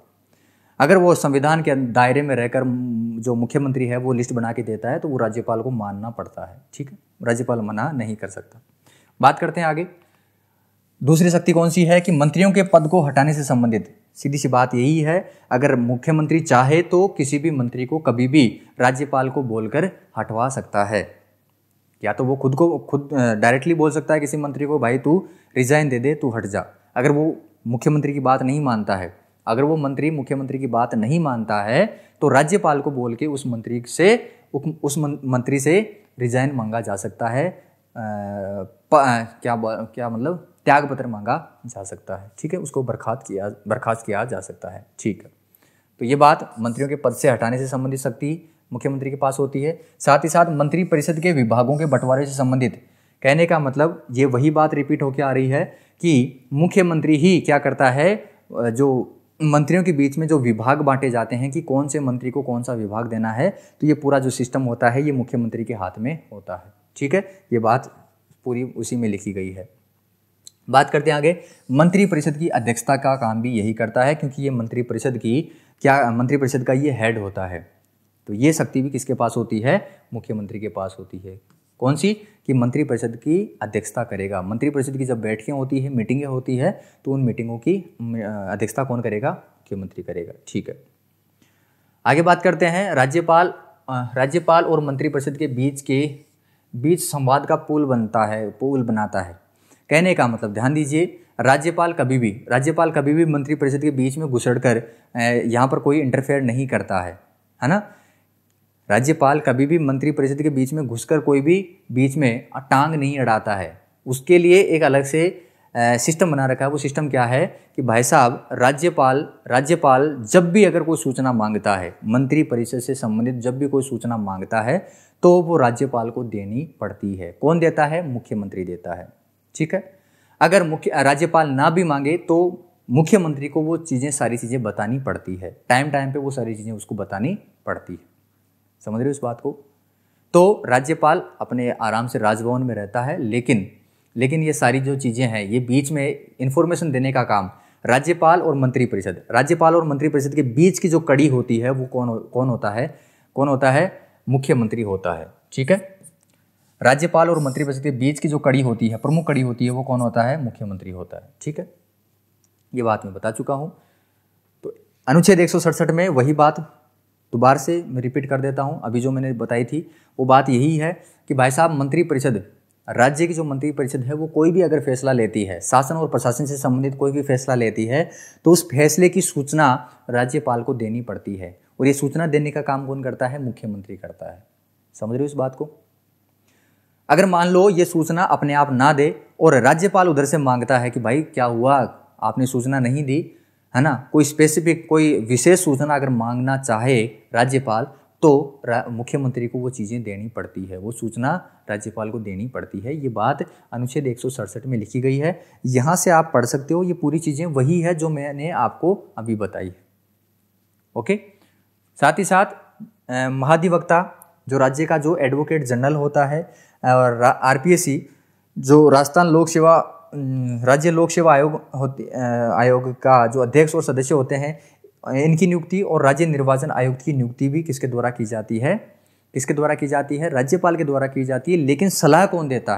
अगर वो संविधान के दायरे में रहकर जो मुख्यमंत्री है वो लिस्ट बना के देता है तो वो राज्यपाल को मानना पड़ता है, ठीक है, राज्यपाल मना नहीं कर सकता। बात करते हैं आगे। दूसरी शक्ति कौन सी है कि मंत्रियों के पद को हटाने से संबंधित। सीधी सी बात यही है, अगर मुख्यमंत्री चाहे तो किसी भी मंत्री को कभी भी राज्यपाल को बोलकर हटवा सकता है। या तो वो खुद डायरेक्टली बोल सकता है किसी मंत्री को, भाई तू रिजाइन दे दे, तू हट जा। अगर वो मुख्यमंत्री की बात नहीं मानता है, अगर वो मंत्री मुख्यमंत्री की बात नहीं मानता है तो राज्यपाल को बोल के उस मंत्री से रिजाइन मांगा जा सकता है। क्या मतलब त्याग पत्र मांगा जा सकता है, ठीक है, उसको बर्खास्त किया जा सकता है, ठीक है। तो ये बात मंत्रियों के पद से हटाने से संबंधित शक्ति मुख्यमंत्री के पास होती है। साथ ही साथ मंत्री परिषद के विभागों के बंटवारे से संबंधित। कहने का मतलब ये वही बात रिपीट होकर आ रही है कि मुख्यमंत्री ही क्या करता है, जो मंत्रियों के बीच में जो विभाग बांटे जाते हैं कि कौन से मंत्री को कौन सा विभाग देना है, तो ये पूरा जो सिस्टम होता है ये मुख्यमंत्री के हाथ में होता है, ठीक है। ये बात पूरी उसी में लिखी गई है। बात करते हैं आगे। मंत्री परिषद की अध्यक्षता का काम भी यही करता है, क्योंकि ये मंत्री परिषद का ये हेड होता है। तो ये शक्ति भी किसके पास होती है? मुख्यमंत्री के पास होती है। कौन सी? कि मंत्री परिषद की अध्यक्षता करेगा। मंत्री परिषद की जब बैठकें होती है, मीटिंगें होती है, तो उन मीटिंगों की अध्यक्षता कौन करेगा? मुख्यमंत्री करेगा, ठीक है। आगे बात करते हैं। राज्यपाल और मंत्री परिषद के बीच संवाद का पुल बनाता है। कहने का मतलब ध्यान दीजिए, राज्यपाल कभी भी मंत्री परिषद के बीच में घुसड़कर यहाँ पर कोई इंटरफेयर नहीं करता है ना। राज्यपाल कभी भी मंत्री परिषद के बीच में घुसकर कोई भी बीच में टांग नहीं अड़ाता है। उसके लिए एक अलग से सिस्टम बना रखा है। वो सिस्टम क्या है कि भाई साहब, राज्यपाल जब भी अगर कोई सूचना मांगता है, मंत्री परिषद से संबंधित जब भी कोई सूचना मांगता है, तो वो राज्यपाल को देनी पड़ती है। कौन देता है? मुख्यमंत्री देता है, ठीक है। अगर राज्यपाल ना भी मांगे तो मुख्यमंत्री को वो सारी चीज़ें बतानी पड़ती है। टाइम पे वो सारी चीज़ें उसको बतानी पड़ती है। समझ रहे हो इस बात को? तो राज्यपाल अपने आराम से राजभवन में रहता है, लेकिन ये सारी जो चीज़ें हैं, ये बीच में इंफॉर्मेशन देने का काम राज्यपाल और मंत्री परिषद के बीच की जो कड़ी होती है वो कौन होता है? मुख्यमंत्री होता है, ठीक है। राज्यपाल और मंत्री परिषद के बीच की जो कड़ी होती है, प्रमुख कड़ी होती है, वो कौन होता है? मुख्यमंत्री होता है, ठीक है। ये बात मैं बता चुका हूँ। तो अनुच्छेद 167 में वही बात दोबारा से मैं रिपीट कर देता हूँ। अभी जो मैंने बताई थी वो बात यही है कि भाई साहब, राज्य की जो मंत्री परिषद है वो कोई भी अगर फैसला लेती है, शासन और प्रशासन से संबंधित कोई भी फैसला लेती है, तो उस फैसले की सूचना राज्यपाल को देनी पड़ती है। और ये सूचना देने का काम कौन करता है? मुख्यमंत्री करता है। समझ रहे हो इस बात को? अगर मान लो ये सूचना अपने आप ना दे और राज्यपाल उधर से मांगता है कि भाई क्या हुआ, आपने सूचना नहीं दी, है ना, कोई विशेष सूचना अगर मांगना चाहे राज्यपाल, तो मुख्यमंत्री को वो चीज़ें देनी पड़ती है, वो सूचना राज्यपाल को देनी पड़ती है। ये बात अनुच्छेद 167 में लिखी गई है। यहाँ से आप पढ़ सकते हो। ये पूरी चीज़ें वही है जो मैंने आपको अभी बताई है, ओके। साथ ही साथ महाधिवक्ता जो राज्य का जो एडवोकेट जनरल होता है, और RPSC जो राज्य लोक सेवा आयोग का जो अध्यक्ष और सदस्य होते हैं, इनकी नियुक्ति और राज्य निर्वाचन आयुक्त की नियुक्ति भी किसके द्वारा की जाती है? राज्यपाल के द्वारा की जाती है। लेकिन सलाह कौन देता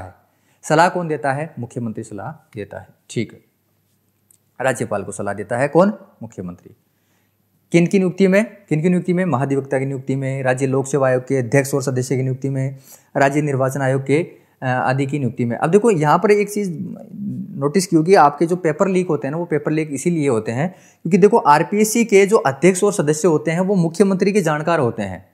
है? मुख्यमंत्री सलाह देता है, ठीक है। राज्यपाल को सलाह देता है कौन? मुख्यमंत्री। किनकी नियुक्ति में? महाधिवक्ता की नियुक्ति में, राज्य लोक सेवा आयोग के अध्यक्ष और सदस्य की नियुक्ति में, राज्य निर्वाचन आयोग के आदि की नियुक्ति में। अब देखो यहाँ पर एक चीज़ नोटिस की होगी, आपके जो पेपर लीक होते हैं ना, वो पेपर लीक इसीलिए होते हैं क्योंकि देखो RPSC के जो अध्यक्ष और सदस्य होते हैं वो मुख्यमंत्री के जानकार होते हैं।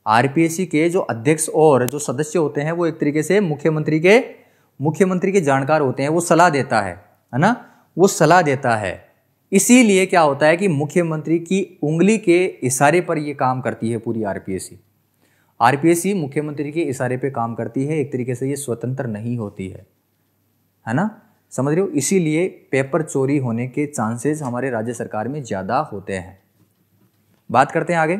RPSC के जो अध्यक्ष और जो सदस्य होते हैं वो एक तरीके से मुख्यमंत्री के जानकार होते हैं। वो सलाह देता है, है ना, वो सलाह देता है। इसीलिए क्या होता है कि मुख्यमंत्री की उंगली के इशारे पर ये काम करती है पूरी आरपीएससी। आरपीएससी मुख्यमंत्री के इशारे पे काम करती है, एक तरीके से ये स्वतंत्र नहीं होती है ना, समझ रहे हो। इसीलिए पेपर चोरी होने के चांसेस हमारे राज्य सरकार में ज़्यादा होते हैं। बात करते हैं आगे,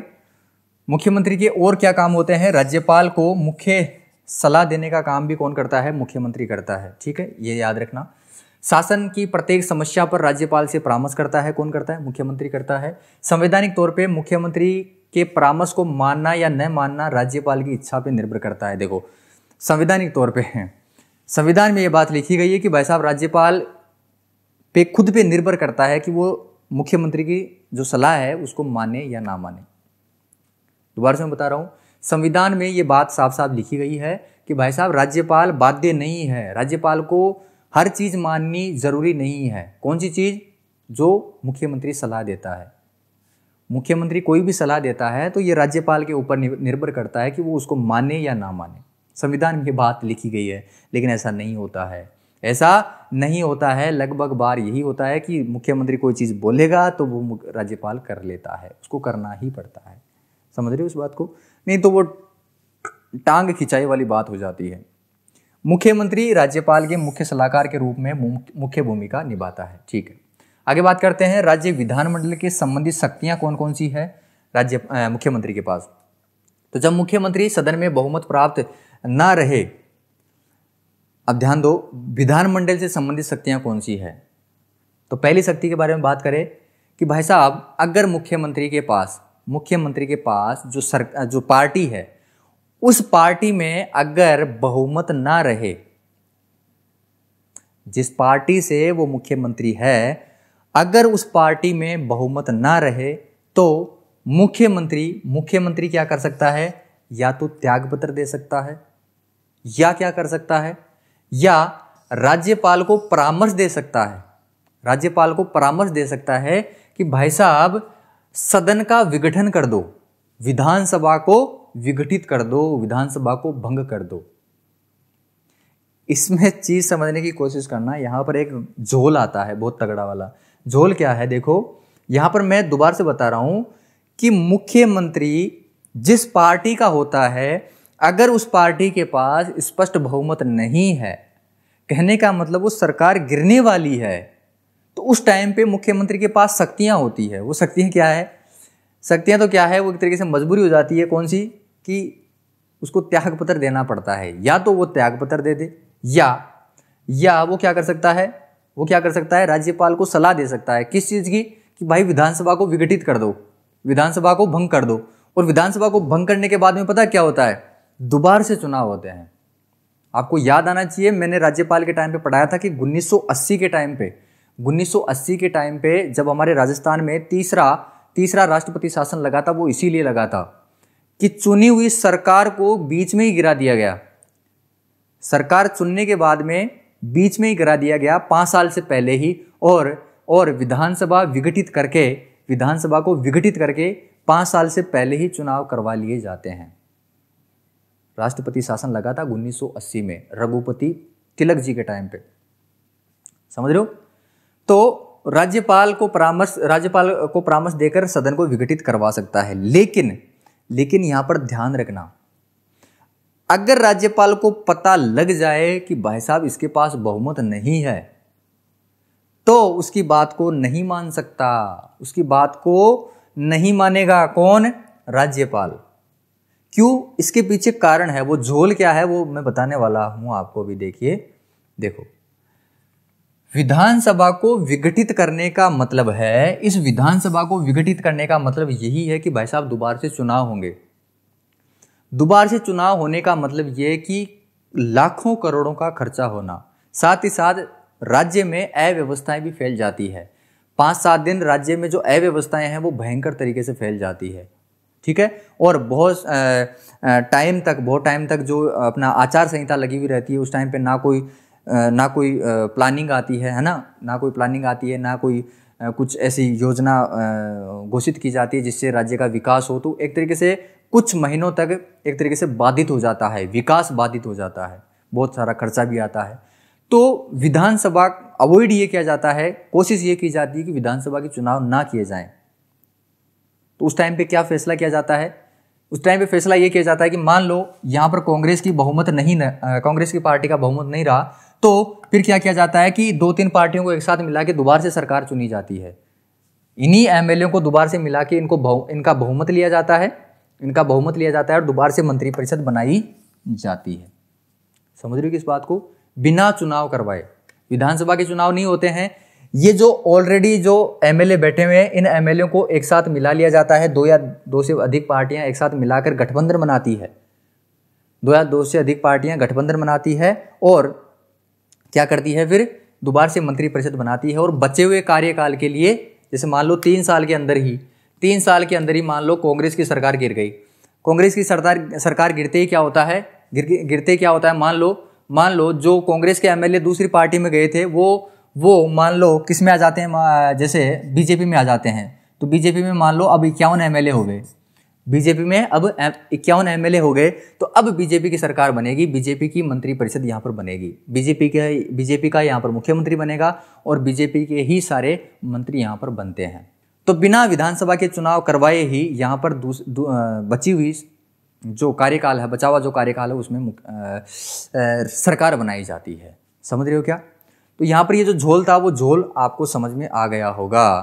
मुख्यमंत्री के और क्या काम होते हैं। राज्यपाल को मुख्य सलाह देने का काम भी कौन करता है, मुख्यमंत्री करता है, ठीक है, ये याद रखना। शासन की प्रत्येक समस्या पर राज्यपाल से परामर्श करता है, कौन करता है, मुख्यमंत्री करता है। संवैधानिक तौर पे मुख्यमंत्री के परामर्श को मानना या न मानना राज्यपाल की इच्छा पे निर्भर करता है। देखो संवैधानिक तौर पे है, संविधान में ये बात लिखी गई है कि भाई साहब राज्यपाल पे खुद पे निर्भर करता है कि वो मुख्यमंत्री की जो सलाह है उसको माने या ना माने। दोबारा से मैं बता रहा हूँ, संविधान में ये बात साफ साफ लिखी गई है कि भाई साहब राज्यपाल बाध्य नहीं है, राज्यपाल को हर चीज माननी जरूरी नहीं है। कौन सी चीज, जो मुख्यमंत्री सलाह देता है। मुख्यमंत्री कोई भी सलाह देता है तो ये राज्यपाल के ऊपर निर्भर करता है कि वो उसको माने या ना माने। संविधान में ये बात लिखी गई है, लेकिन ऐसा नहीं होता है, ऐसा नहीं होता है। लगभग बार यही होता है कि मुख्यमंत्री कोई चीज़ बोलेगा तो वो राज्यपाल कर लेता है, उसको करना ही पड़ता है। समझ रहे हो उस बात को, नहीं तो वो टांग खिंचाई वाली बात हो जाती है। मुख्यमंत्री राज्यपाल के मुख्य सलाहकार के रूप में मुख्य भूमिका निभाता है, ठीक है। आगे बात करते हैं, राज्य विधानमंडल के संबंधित शक्तियां कौन कौन सी है मुख्यमंत्री के पास। तो जब मुख्यमंत्री सदन में बहुमत प्राप्त ना रहे, अब ध्यान दो, विधानमंडल से संबंधित शक्तियां कौन सी है। तो पहली शक्ति के बारे में बात करें कि भाई साहब अगर मुख्यमंत्री के पास जो पार्टी है, उस पार्टी में अगर बहुमत ना रहे, जिस पार्टी से वो मुख्यमंत्री है, अगर उस पार्टी में बहुमत ना रहे तो मुख्यमंत्री क्या कर सकता है, या तो त्यागपत्र दे सकता है, या क्या कर सकता है, या राज्यपाल को परामर्श दे सकता है। राज्यपाल को परामर्श दे सकता है कि भाई साहब सदन का विघटन कर दो, विधानसभा को विघटित कर दो, विधानसभा को भंग कर दो। इसमें चीज समझने की कोशिश करना, यहां पर एक झोल आता है बहुत तगड़ा वाला। झोल क्या है, देखो यहां पर मैं दोबारा से बता रहा हूं कि मुख्यमंत्री जिस पार्टी का होता है, अगर उस पार्टी के पास स्पष्ट बहुमत नहीं है, कहने का मतलब वो सरकार गिरने वाली है, तो उस टाइम पे मुख्यमंत्री के पास शक्तियां होती है। वो शक्तियां क्या है, शक्तियां तो क्या है, वो एक तरीके से मजबूरी हो जाती है, कौन सी, कि उसको त्यागपत्र देना पड़ता है। या तो वो त्यागपत्र दे दे, या वो क्या कर सकता है, राज्यपाल को सलाह दे सकता है, किस चीज की, कि भाई विधानसभा को विघटित कर दो, विधानसभा को भंग कर दो। और विधानसभा को भंग करने के बाद में पता क्या होता है, दोबारा से चुनाव होते हैं। आपको याद आना चाहिए, मैंने राज्यपाल के टाइम पे पढ़ाया था कि 1980 के टाइम पे जब हमारे राजस्थान में तीसरा राष्ट्रपति शासन लगा था, वो इसीलिए लगा था कि चुनी हुई सरकार को बीच में ही गिरा दिया गया। सरकार चुनने के बाद में बीच में ही गिरा दिया गया 5 साल से पहले ही, और विधानसभा को विघटित करके 5 साल से पहले ही चुनाव करवा लिए जाते हैं। राष्ट्रपति शासन लगा था 1980 में रघुपति तिलक जी के टाइम पे, समझ रहे हो। तो राज्यपाल को परामर्श देकर सदन को विघटित करवा सकता है। लेकिन यहां पर ध्यान रखना, अगर राज्यपाल को पता लग जाए कि भाई साहब इसके पास बहुमत नहीं है, तो उसकी बात को नहीं मान सकता, उसकी बात को नहीं मानेगा कौन, राज्यपाल। क्यों, इसके पीछे कारण है, वो झोल क्या है वो मैं बताने वाला हूं आपको भी। देखो विधानसभा को विघटित करने का मतलब है, इस विधानसभा को विघटित करने का मतलब यही है कि भाई साहब दोबारा से चुनाव होंगे। दोबारा से चुनाव होने का मतलब यह कि लाखों करोड़ों का खर्चा होना, साथ ही साथ राज्य में अव्यवस्थाएं भी फैल जाती है। 5-7 दिन राज्य में जो अव्यवस्थाएं हैं वो भयंकर तरीके से फैल जाती है, ठीक है। और बहुत टाइम तक जो अपना आचार संहिता लगी हुई रहती है, उस टाइम पे ना कोई प्लानिंग आती है ना, ना कोई कुछ ऐसी योजना घोषित की जाती है जिससे राज्य का विकास हो। तो एक तरीके से कुछ महीनों तक एक तरीके से बाधित हो जाता है, विकास बाधित हो जाता है, बहुत सारा खर्चा भी आता है। तो विधानसभा अवॉइड ये किया जाता है, कोशिश ये की जाती है कि विधानसभा के चुनाव ना किए जाएं। तो उस टाइम पे क्या फैसला किया जाता है? उस टाइम पे फैसला ये किया जाता है कि मान लो यहाँ पर कांग्रेस की बहुमत नहीं, कांग्रेस की पार्टी का बहुमत नहीं रहा, तो फिर क्या किया जाता है कि 2-3 पार्टियों को एक साथ मिला के दोबारा से सरकार चुनी जाती है। इन्हीं एमएलए को दोबारा से मिला के इनका बहुमत लिया जाता है, और दोबारा से मंत्रिपरिषद बनाई जाती है। समझ रहे हो कि इस बात को? बिना चुनाव करवाए विधानसभा के चुनाव नहीं होते हैं। ये जो ऑलरेडी जो एमएलए बैठे हुए हैं, इन एमएलए को एक साथ मिला लिया जाता है। 2 या 2 से अधिक पार्टियां एक साथ मिलाकर गठबंधन बनाती है। 2 या 2 से अधिक पार्टियां गठबंधन बनाती है और क्या करती है, फिर दोबारा से मंत्रिपरिषद बनाती है। और बचे हुए कार्यकाल के लिए, जैसे मान लो 3 साल के अंदर ही मान लो कांग्रेस की सरकार गिर गई। कांग्रेस की सरकार गिरते ही क्या होता है, मान लो जो कांग्रेस के एमएलए दूसरी पार्टी में गए थे वो मान लो किस में आ जाते हैं, जैसे बीजेपी में आ जाते हैं। तो बीजेपी में मान लो अब 51 एमएलए हो गए, बीजेपी में अब 51 एमएलए हो गए, तो अब बीजेपी की सरकार बनेगी, बीजेपी की मंत्रिपरिषद यहाँ पर बनेगी, बीजेपी का यहाँ पर मुख्यमंत्री बनेगा और बीजेपी के ही सारे मंत्री यहाँ पर बनते हैं। तो बिना विधानसभा के चुनाव करवाए ही यहाँ पर बची हुई जो कार्यकाल है, बचा हुआ जो कार्यकाल है, उसमें सरकार बनाई जाती है। समझ रहे हो क्या? तो यहाँ पर ये जो झोल था, वो झोल आपको समझ में आ गया होगा।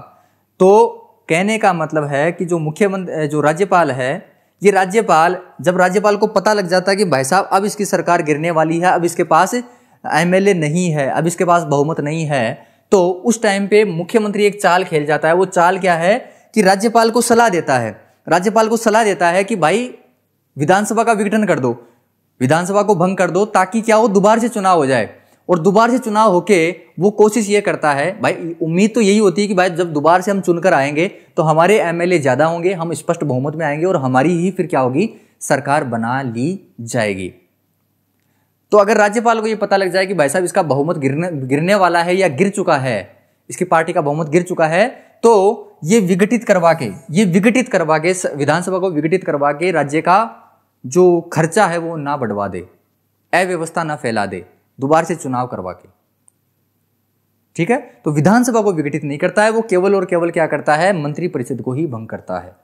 तो कहने का मतलब है कि जो राज्यपाल है, ये जब राज्यपाल को पता लग जाता है कि भाई साहब अब इसकी सरकार गिरने वाली है, अब इसके पास एमएलए नहीं है, अब इसके पास बहुमत नहीं है, तो उस टाइम पे मुख्यमंत्री एक चाल खेल जाता है। वो चाल क्या है कि राज्यपाल को सलाह देता है कि भाई विधानसभा का विघटन कर दो, विधानसभा को भंग कर दो, ताकि क्या हो, दोबारा से चुनाव हो जाए। और दोबारा से चुनाव होके वो कोशिश ये करता है, भाई उम्मीद तो यही होती है कि भाई जब दोबारा से हम चुनकर आएंगे तो हमारे एमएलए ज्यादा होंगे, हम स्पष्ट बहुमत में आएंगे और हमारी ही फिर क्या होगी, सरकार बना ली जाएगी। तो अगर राज्यपाल को ये पता लग जाए कि भाई साहब इसका बहुमत गिरने वाला है या गिर चुका है, इसकी पार्टी का बहुमत गिर चुका है, तो ये विघटित करवा के विधानसभा को विघटित करवा के राज्य का जो खर्चा है वो ना बढ़वा दे, अव्यवस्था ना फैला दे, दोबारा से चुनाव करवा के। ठीक है? तो विधानसभा को विघटित नहीं करता है, वो केवल और केवल क्या करता है, मंत्रिपरिषद को ही भंग करता है।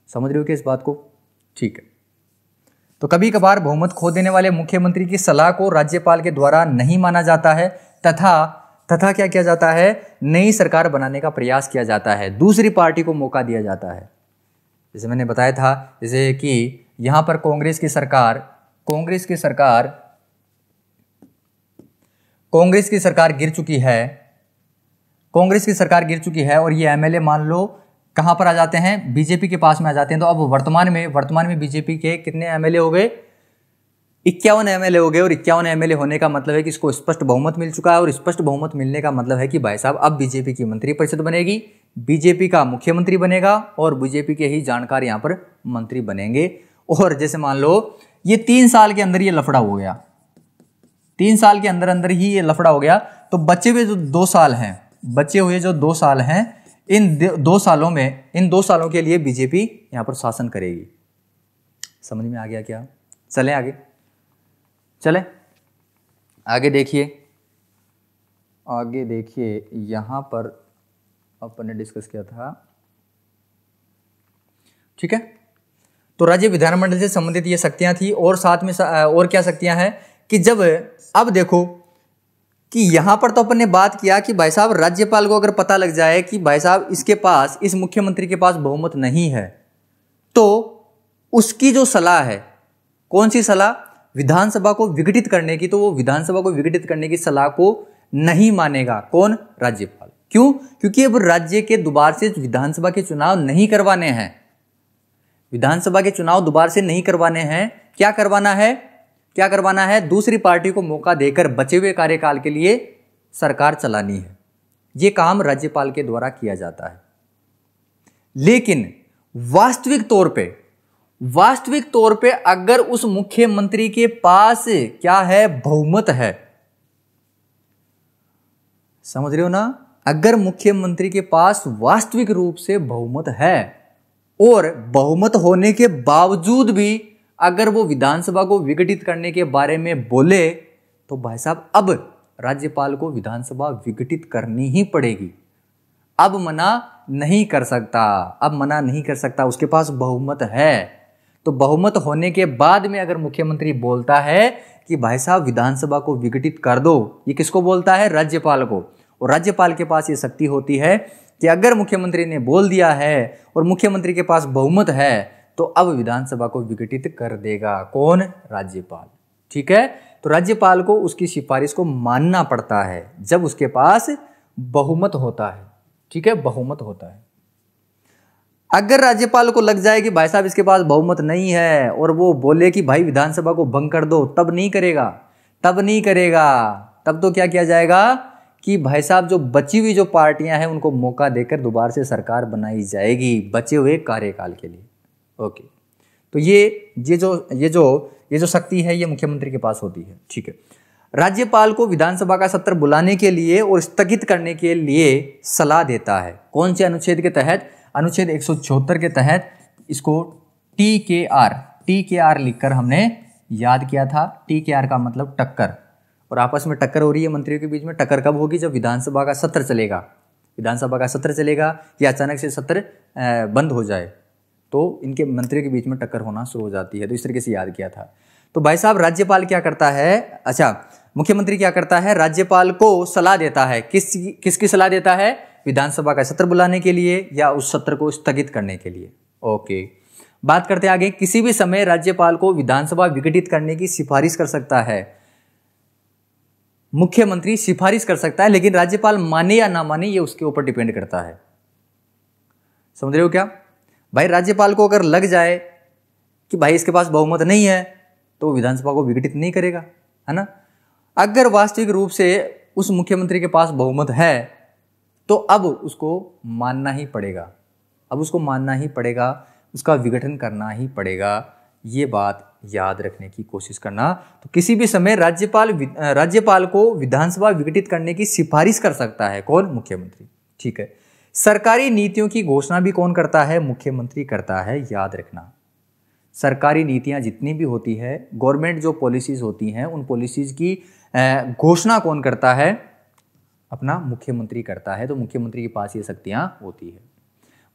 समझ रहे हो कि इस बात को? ठीक है। तो कभी कभार बहुमत खो देने वाले मुख्यमंत्री की सलाह को राज्यपाल के द्वारा नहीं माना जाता है तथा क्या किया जाता है, नई सरकार बनाने का प्रयास किया जाता है, दूसरी पार्टी को मौका दिया जाता है। जैसे मैंने बताया था, जैसे कि यहां पर कांग्रेस की सरकार गिर चुकी है और ये एमएलए मान लो कहां पर आ जाते हैं, बीजेपी के पास में आ जाते हैं। तो अब वर्तमान में बीजेपी के कितने एमएलए हो गए, 51 एमएलए हो गए। और 51 एमएलए होने का मतलब है कि इसको स्पष्ट बहुमत मिल चुका है, और स्पष्ट बहुमत मिलने का मतलब है कि भाई साहब अब बीजेपी की मंत्रिपरिषद बनेगी, बीजेपी का मुख्यमंत्री बनेगा और बीजेपी के ही जानकार यहाँ पर मंत्री बनेंगे। और जैसे मान लो ये 3 साल के अंदर ये लफड़ा हो गया, 3 साल के अंदर ही ये लफड़ा हो गया, तो बचे हुए जो 2 साल हैं, इन 2 सालों के लिए बीजेपी यहां पर शासन करेगी। समझ में आ गया क्या? चलें आगे देखिए यहां पर अपन ने डिस्कस किया था। ठीक है? तो राज्य विधानमंडल से संबंधित ये शक्तियां थी, और साथ में और क्या शक्तियां हैं कि अब देखो कि यहां पर तो अपन ने बात किया कि भाई साहब राज्यपाल को अगर पता लग जाए कि भाई साहब इस मुख्यमंत्री के पास बहुमत नहीं है, तो उसकी जो सलाह है, कौन सी सलाह, विधानसभा को विघटित करने की, तो वो विधानसभा को विघटित करने की सलाह को नहीं मानेगा। कौन? राज्यपाल। क्यों? क्योंकि अब राज्य के दोबारा से विधानसभा के चुनाव नहीं करवाने हैं, विधानसभा के चुनाव दोबारा से नहीं करवाने हैं। क्या करवाना है? दूसरी पार्टी को मौका देकर बचे हुए कार्यकाल के लिए सरकार चलानी है। यह काम राज्यपाल के द्वारा किया जाता है। लेकिन वास्तविक तौर पे अगर उस मुख्यमंत्री के पास क्या है, बहुमत है, समझ रहे हो ना? अगर मुख्यमंत्री के पास वास्तविक रूप से बहुमत है और बहुमत होने के बावजूद भी अगर वो विधानसभा को विघटित करने के बारे में बोले, तो भाई साहब अब राज्यपाल को विधानसभा विघटित करनी ही पड़ेगी। अब मना नहीं कर सकता, अब मना नहीं कर सकता, उसके पास बहुमत है। तो बहुमत होने के बाद में अगर मुख्यमंत्री बोलता है कि भाई साहब विधानसभा को विघटित कर दो, ये किसको बोलता है? राज्यपाल को। और राज्यपाल के पास ये शक्ति होती है कि अगर मुख्यमंत्री ने बोल दिया है और मुख्यमंत्री के पास बहुमत है तो अब विधानसभा को विघटित कर देगा। कौन? राज्यपाल। ठीक है, तो राज्यपाल को उसकी सिफारिश को मानना पड़ता है जब उसके पास बहुमत होता है। ठीक है, बहुमत होता है। अगर राज्यपाल को लग जाए कि भाई साहब इसके पास बहुमत नहीं है और वो बोले कि भाई विधानसभा को भंग कर दो, तब नहीं करेगा, तब नहीं करेगा। तब तो क्या किया जाएगा कि भाई साहब जो बची हुई जो पार्टियां हैं उनको मौका देकर दोबारा से सरकार बनाई जाएगी बचे हुए कार्यकाल के लिए। ओके, तो ये जो शक्ति है ये मुख्यमंत्री के पास होती है। ठीक है, राज्यपाल को विधानसभा का सत्र बुलाने के लिए और स्थगित करने के लिए सलाह देता है। कौन से अनुच्छेद के तहत? अनुच्छेद 174 के तहत। इसको TKR लिखकर हमने याद किया था। TKR का मतलब टक्कर, और आपस में टक्कर हो रही है मंत्रियों के बीच में। टक्कर कब होगी? जब विधानसभा का सत्र चलेगा। विधानसभा का सत्र चलेगा या अचानक से सत्र बंद हो जाए तो इनके मंत्रियों के बीच में टक्कर होना शुरू हो जाती है। तो इस तरीके से याद किया था। तो भाई साहब राज्यपाल क्या करता है? अच्छा, मुख्यमंत्री क्या करता है? राज्यपाल को सलाह देता है। किसकी सलाह देता है? विधानसभा का सत्र बुलाने के लिए या उस सत्र को स्थगित करने के लिए। ओके, बात करते हैं आगे। किसी भी समय राज्यपाल को विधानसभा विघटित करने की सिफारिश कर सकता है। मुख्यमंत्री सिफारिश कर सकता है, लेकिन राज्यपाल माने या ना माने ये उसके ऊपर डिपेंड करता है। समझ रहे हो क्या भाई? राज्यपाल को अगर लग जाए कि भाई इसके पास बहुमत नहीं है तो विधानसभा को विघटित नहीं करेगा, है ना। अगर वास्तविक रूप से उस मुख्यमंत्री के पास बहुमत है तो अब उसको मानना ही पड़ेगा, अब उसको मानना ही पड़ेगा, उसका विघटन करना ही पड़ेगा। ये बात याद रखने की कोशिश करना। तो किसी भी समय राज्यपाल को विधानसभा विघटित करने की सिफारिश कर सकता है। कौन? मुख्यमंत्री। ठीक है, सरकारी नीतियों की घोषणा भी कौन करता है? मुख्यमंत्री करता है। याद रखना, सरकारी नीतियां जितनी भी होती है, गवर्नमेंट जो पॉलिसीज होती हैं, उन पॉलिसीज की घोषणा कौन करता है? अपना मुख्यमंत्री करता है। तो मुख्यमंत्री के पास ये शक्तियां होती है।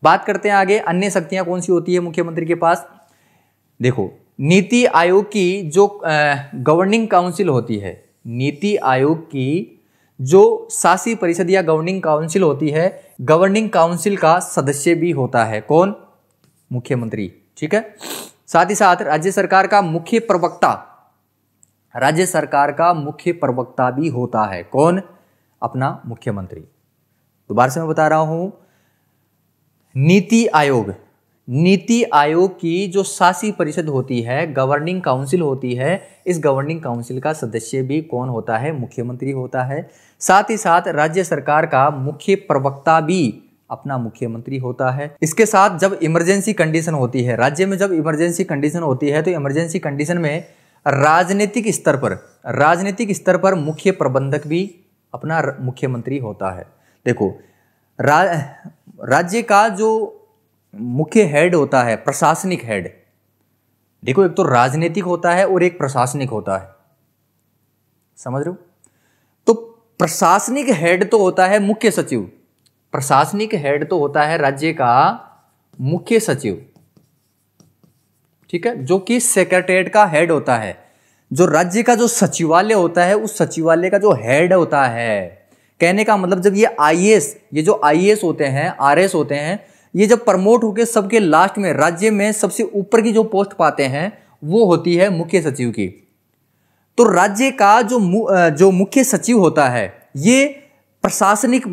बात करते हैं आगे, अन्य शक्तियां कौन सी होती है मुख्यमंत्री के पास? देखो, नीति आयोग की जो गवर्निंग काउंसिल होती है, नीति आयोग की जो शासी परिषद या गवर्निंग काउंसिल होती है, गवर्निंग काउंसिल का सदस्य भी होता है। कौन? मुख्यमंत्री। ठीक है, साथ ही साथ राज्य सरकार का मुख्य प्रवक्ता, राज्य सरकार का मुख्य प्रवक्ता भी होता है। कौन? अपना मुख्यमंत्री। दोबारा से मैं बता रहा हूं, नीति आयोग, नीति आयोग की जो शासी परिषद होती है, गवर्निंग काउंसिल होती है, इस गवर्निंग काउंसिल का सदस्य भी कौन होता है? मुख्यमंत्री होता है। साथ ही साथ राज्य सरकार का मुख्य प्रवक्ता भी अपना मुख्यमंत्री होता है। इसके साथ जब इमरजेंसी कंडीशन होती है, राज्य में जब इमरजेंसी कंडीशन होती है, तो इमरजेंसी कंडीशन में राजनीतिक स्तर पर मुख्य प्रबंधक भी अपना मुख्यमंत्री होता है। देखो, राज्य का जो मुख्य हेड होता है, प्रशासनिक हेड, देखो एक तो राजनीतिक होता है और एक प्रशासनिक होता है, समझ रहे हो। तो प्रशासनिक हेड तो होता है मुख्य सचिव, प्रशासनिक हेड तो होता है राज्य का मुख्य सचिव, ठीक है, जो कि सेक्रेटेरिएट का हेड होता है। जो राज्य का जो सचिवालय होता है, उस सचिवालय का जो हेड होता है, कहने का मतलब जब ये आईएएस, ये जो आईएएस होते हैं, आरएस होते हैं, ये जब प्रमोट होकर सबके लास्ट में राज्य में सबसे ऊपर की जो पोस्ट पाते हैं वो होती है मुख्य सचिव की। तो राज्य का जो मुख्य सचिव होता है ये प्रशासनिक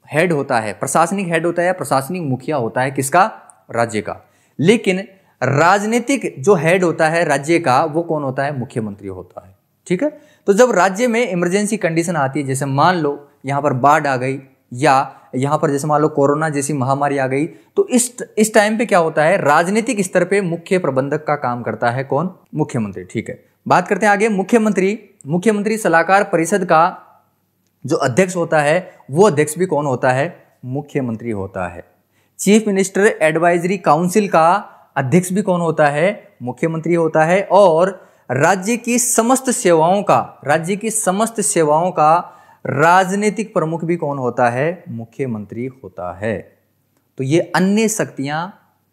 हेड होता है, प्रशासनिक हेड होता है, प्रशासनिक मुखिया होता है किसका? राज्य का। लेकिन राजनीतिक जो हेड होता है राज्य का, वो कौन होता है? मुख्यमंत्री होता है। ठीक है, तो जब राज्य में इमरजेंसी कंडीशन आती है, जैसे मान लो यहां पर बाढ़ आ गई या यहां पर जैसे मान लो कोरोना जैसी महामारी आ गई, तो इस टाइम पे क्या होता है? राजनीतिक स्तर पे मुख्य प्रबंधक का काम करता है कौन? मुख्यमंत्री। ठीक है, बात करते हैं आगे। मुख्यमंत्री सलाहकार परिषद का जो अध्यक्ष होता है, वो अध्यक्ष भी कौन होता है? मुख्यमंत्री होता है। चीफ मिनिस्टर एडवाइजरी काउंसिल का अध्यक्ष भी कौन होता है? मुख्यमंत्री होता है। और राज्य की समस्त सेवाओं का राजनीतिक प्रमुख भी कौन होता है? मुख्यमंत्री होता है। तो ये अन्य शक्तियां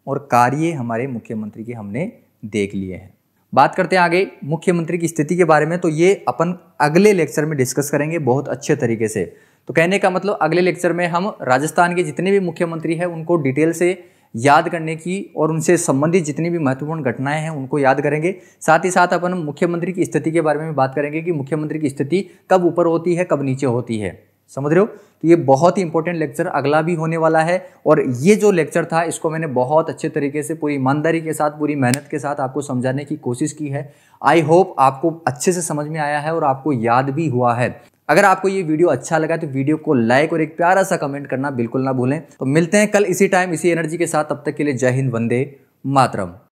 और कार्य हमारे मुख्यमंत्री के हमने देख लिए हैं। बात करते हैं आगे मुख्यमंत्री की स्थिति के बारे में। तो ये अपन अगले लेक्चर में डिस्कस करेंगे बहुत अच्छे तरीके से। तो कहने का मतलब अगले लेक्चर में हम राजस्थान के जितने भी मुख्यमंत्री हैं उनको डिटेल से याद करने की और उनसे संबंधित जितनी भी महत्वपूर्ण घटनाएं हैं उनको याद करेंगे। साथ ही साथ अपन मुख्यमंत्री की स्थिति के बारे में बात करेंगे कि मुख्यमंत्री की स्थिति कब ऊपर होती है, कब नीचे होती है। समझ रहे हो? तो ये बहुत ही इंपॉर्टेंट लेक्चर अगला भी होने वाला है। और ये जो लेक्चर था इसको मैंने बहुत अच्छे तरीके से पूरी ईमानदारी के साथ, पूरी मेहनत के साथ आपको समझाने की कोशिश की है। आई होप आपको अच्छे से समझ में आया है और आपको याद भी हुआ है। अगर आपको ये वीडियो अच्छा लगा तो वीडियो को लाइक और एक प्यारा सा कमेंट करना बिल्कुल ना भूलें। तो मिलते हैं कल इसी टाइम इसी एनर्जी के साथ। तब तक के लिए जय हिंद, वंदे मातरम।